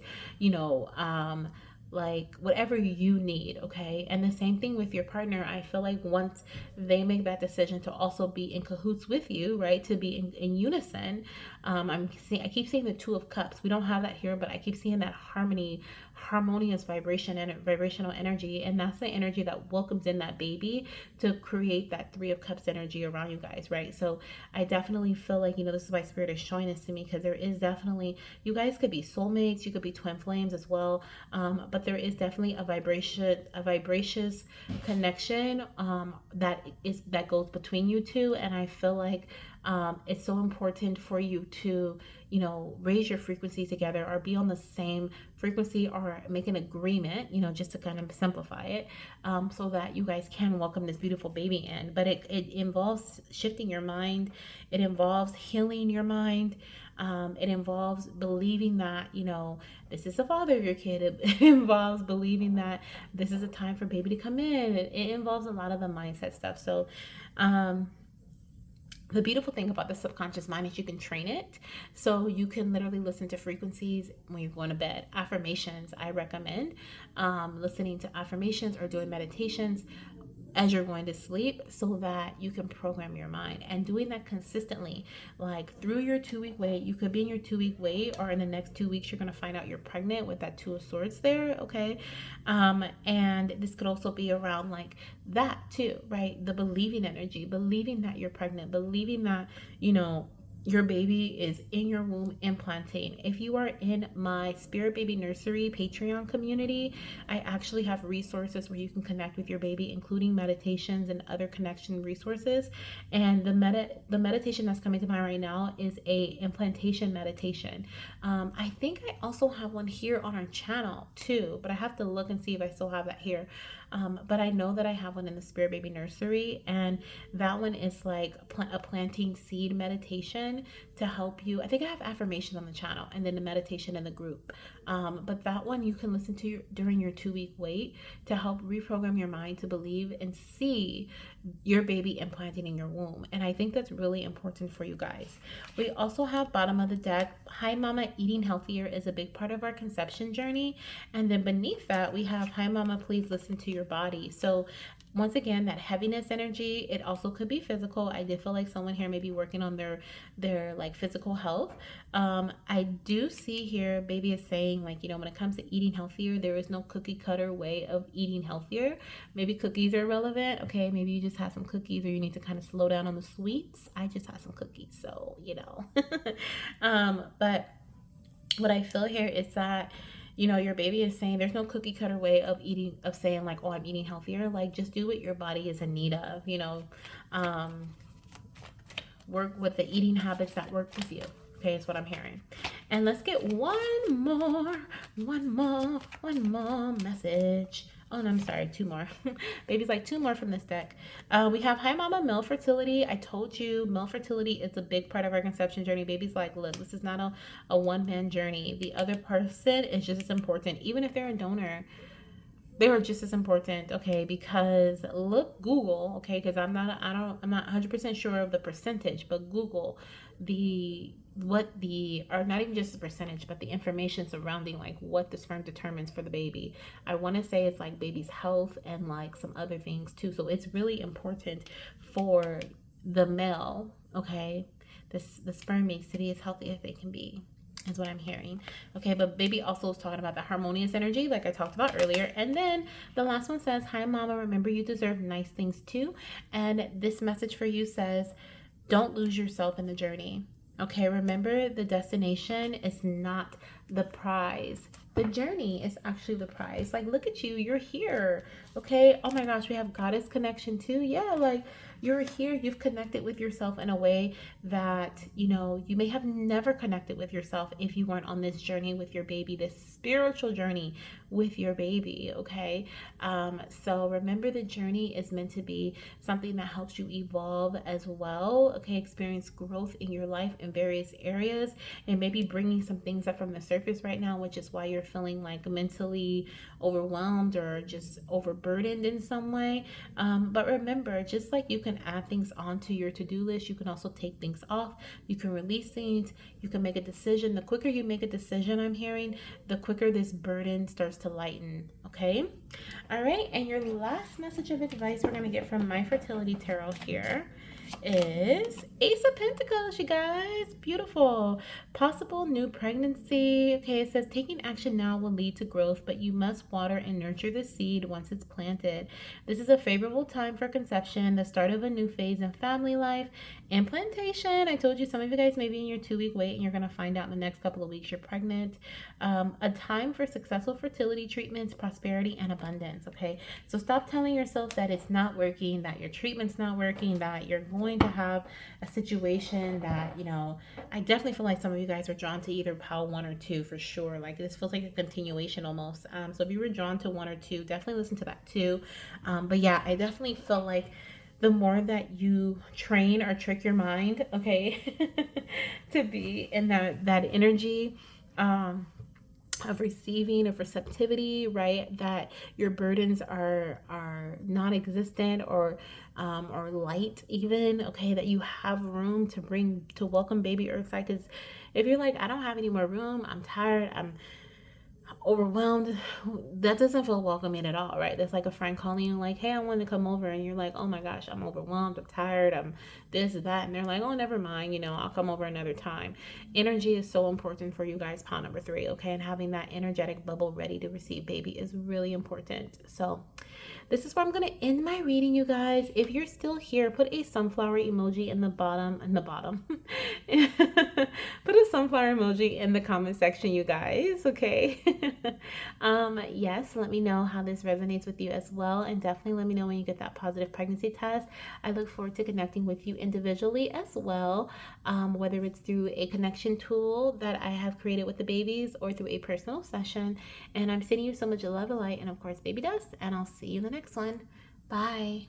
like whatever you need, okay? And the same thing with your partner. I feel like once they make that decision to also be in cahoots with you, right, to be in unison, I keep seeing the Two of Cups. We don't have that here, but I keep seeing that harmonious vibration and vibrational energy, and that's the energy that welcomes in that baby to create that Three of Cups energy around you guys, right? So I definitely feel like, this is why Spirit is showing this to me, because there is definitely, you guys could be soulmates, you could be twin flames as well, but there is definitely a vibracious connection that goes between you two. And I feel like it's so important for you to raise your frequency together, or be on the same frequency, or make an agreement, just to kind of simplify it, so that you guys can welcome this beautiful baby in. But it involves shifting your mind. It involves healing your mind. It involves believing that, this is the father of your kid. It involves believing that this is a time for baby to come in. It involves a lot of the mindset stuff. So, the beautiful thing about the subconscious mind is you can train it. So you can literally listen to frequencies when you're going to bed. Affirmations, I recommend listening to affirmations or doing meditations as you're going to sleep, so that you can program your mind, and doing that consistently, like through your 2-week wait. You could be in your 2-week wait, or in the next 2 weeks you're going to find out you're pregnant with that Two of Swords there, okay? And this could also be around like that too, right? The believing energy, believing that you're pregnant, believing that your baby is in your womb implanting. If you are in my Spirit Baby Nursery Patreon community, I actually have resources where you can connect with your baby, including meditations and other connection resources. And the meditation that's coming to mind right now is a implantation meditation. I think I also have one here on our channel too, but I have to look and see if I still have that here. But I know that I have one in the Spirit Baby Nursery, and that one is like a planting seed meditation to help you. I think I have affirmations on the channel, and then the meditation in the group. But that one you can listen to during your 2-week wait to help reprogram your mind to believe and see your baby implanting in your womb. And I think that's really important for you guys. We also have bottom of the deck, Hi Mama, eating healthier is a big part of our conception journey. And then beneath that, we have Hi Mama, please listen to your body. So once again, that heaviness energy, it also could be physical. I did feel like someone here may be working on their like physical health. I do see here, baby is saying like, when it comes to eating healthier, there is no cookie cutter way of eating healthier. Maybe cookies are relevant. Okay. Maybe you just have some cookies, or you need to kind of slow down on the sweets. I just have some cookies. So, but what I feel here is that, your baby is saying there's no cookie cutter way of eating, of saying like, oh, I'm eating healthier. Like, just do what your body is in need of, work with the eating habits that work with you. Okay, is what I'm hearing. And let's get one more message. Oh, no, I'm sorry, two more. Baby's like two more from this deck. We have Hi Mama, male fertility. I told you male fertility is a big part of our conception journey. Baby's like, look, this is not a one-man journey. The other person is just as important, even if they're a donor. They are just as important, okay? Because look, Google, okay? Because I'm not 100% sure of the percentage, but Google the what the or not even just the percentage, but the information surrounding like what the sperm determines for the baby. I want to say it's like baby's health and like some other things too. So it's really important for the male, okay? The sperm makes to be as healthy as they can be is what I'm hearing. Okay, but baby also is talking about the harmonious energy, like I talked about earlier. And then the last one says, Hi, Mama, remember you deserve nice things too. And this message for you says, don't lose yourself in the journey. Okay, remember the destination is not the prize. The journey is actually the prize. Like, look at you, you're here. Okay, oh my gosh, we have goddess connection too. Yeah, like you're here, you've connected with yourself in a way that, you know, you may have never connected with yourself if you weren't on this journey with your baby, this spiritual journey with your baby. Okay, so remember the journey is meant to be something that helps you evolve as well. Okay, experience growth in your life in various areas, and maybe bringing some things up from the surface right now, which is why you're feeling like mentally overwhelmed or just overburdened in some way. But remember, just like you can add things onto your to-do list, you can also take things off. You can release things. You can make a decision. The quicker you make a decision, I'm hearing, the quicker this burden starts to lighten. Okay. All right. And your last message of advice we're going to get from My Fertility Tarot here is Ace of Pentacles, you guys. Beautiful. Possible new pregnancy. Okay, it says taking action now will lead to growth, but you must water and nurture the seed once it's planted. This is a favorable time for conception, the start of a new phase in family life. Implantation. I told you some of you guys may be in your 2-week wait and you're going to find out in the next couple of weeks you're pregnant. A time for successful fertility treatments, prosperity, and abundance. Okay, so stop telling yourself that it's not working, that your treatment's not working, that you're going to have a situation that, you know, I definitely feel like some of you guys are drawn to either pile 1 or 2 for sure. Like this feels like a continuation almost. So if you were drawn to 1 or 2, definitely listen to that too. But yeah, I definitely feel like the more that you train or trick your mind, okay, to be in that energy, of receiving, of receptivity, right? That your burdens are non-existent or light even, okay? That you have room to welcome baby Earthside. Because if you're like, I don't have any more room, I'm tired, I'm overwhelmed, that doesn't feel welcoming at all, right? That's like a friend calling you like, hey, I want to come over, and you're like, oh my gosh, I'm overwhelmed, I'm tired, I'm this, that, and they're like, oh, never mind, you know, I'll come over another time. Energy is so important for you guys, pile number 3, okay? And having that energetic bubble ready to receive baby is really important. So this is where I'm going to end my reading, you guys. If you're still here, put a sunflower emoji in the bottom. Put a sunflower emoji in the comment section, you guys, okay? Yes, let me know how this resonates with you as well. And definitely let me know when you get that positive pregnancy test. I look forward to connecting with you individually as well, whether it's through a connection tool that I have created with the babies or through a personal session. And I'm sending you so much love and light and, of course, baby dust. And I'll see you in the next one. Bye.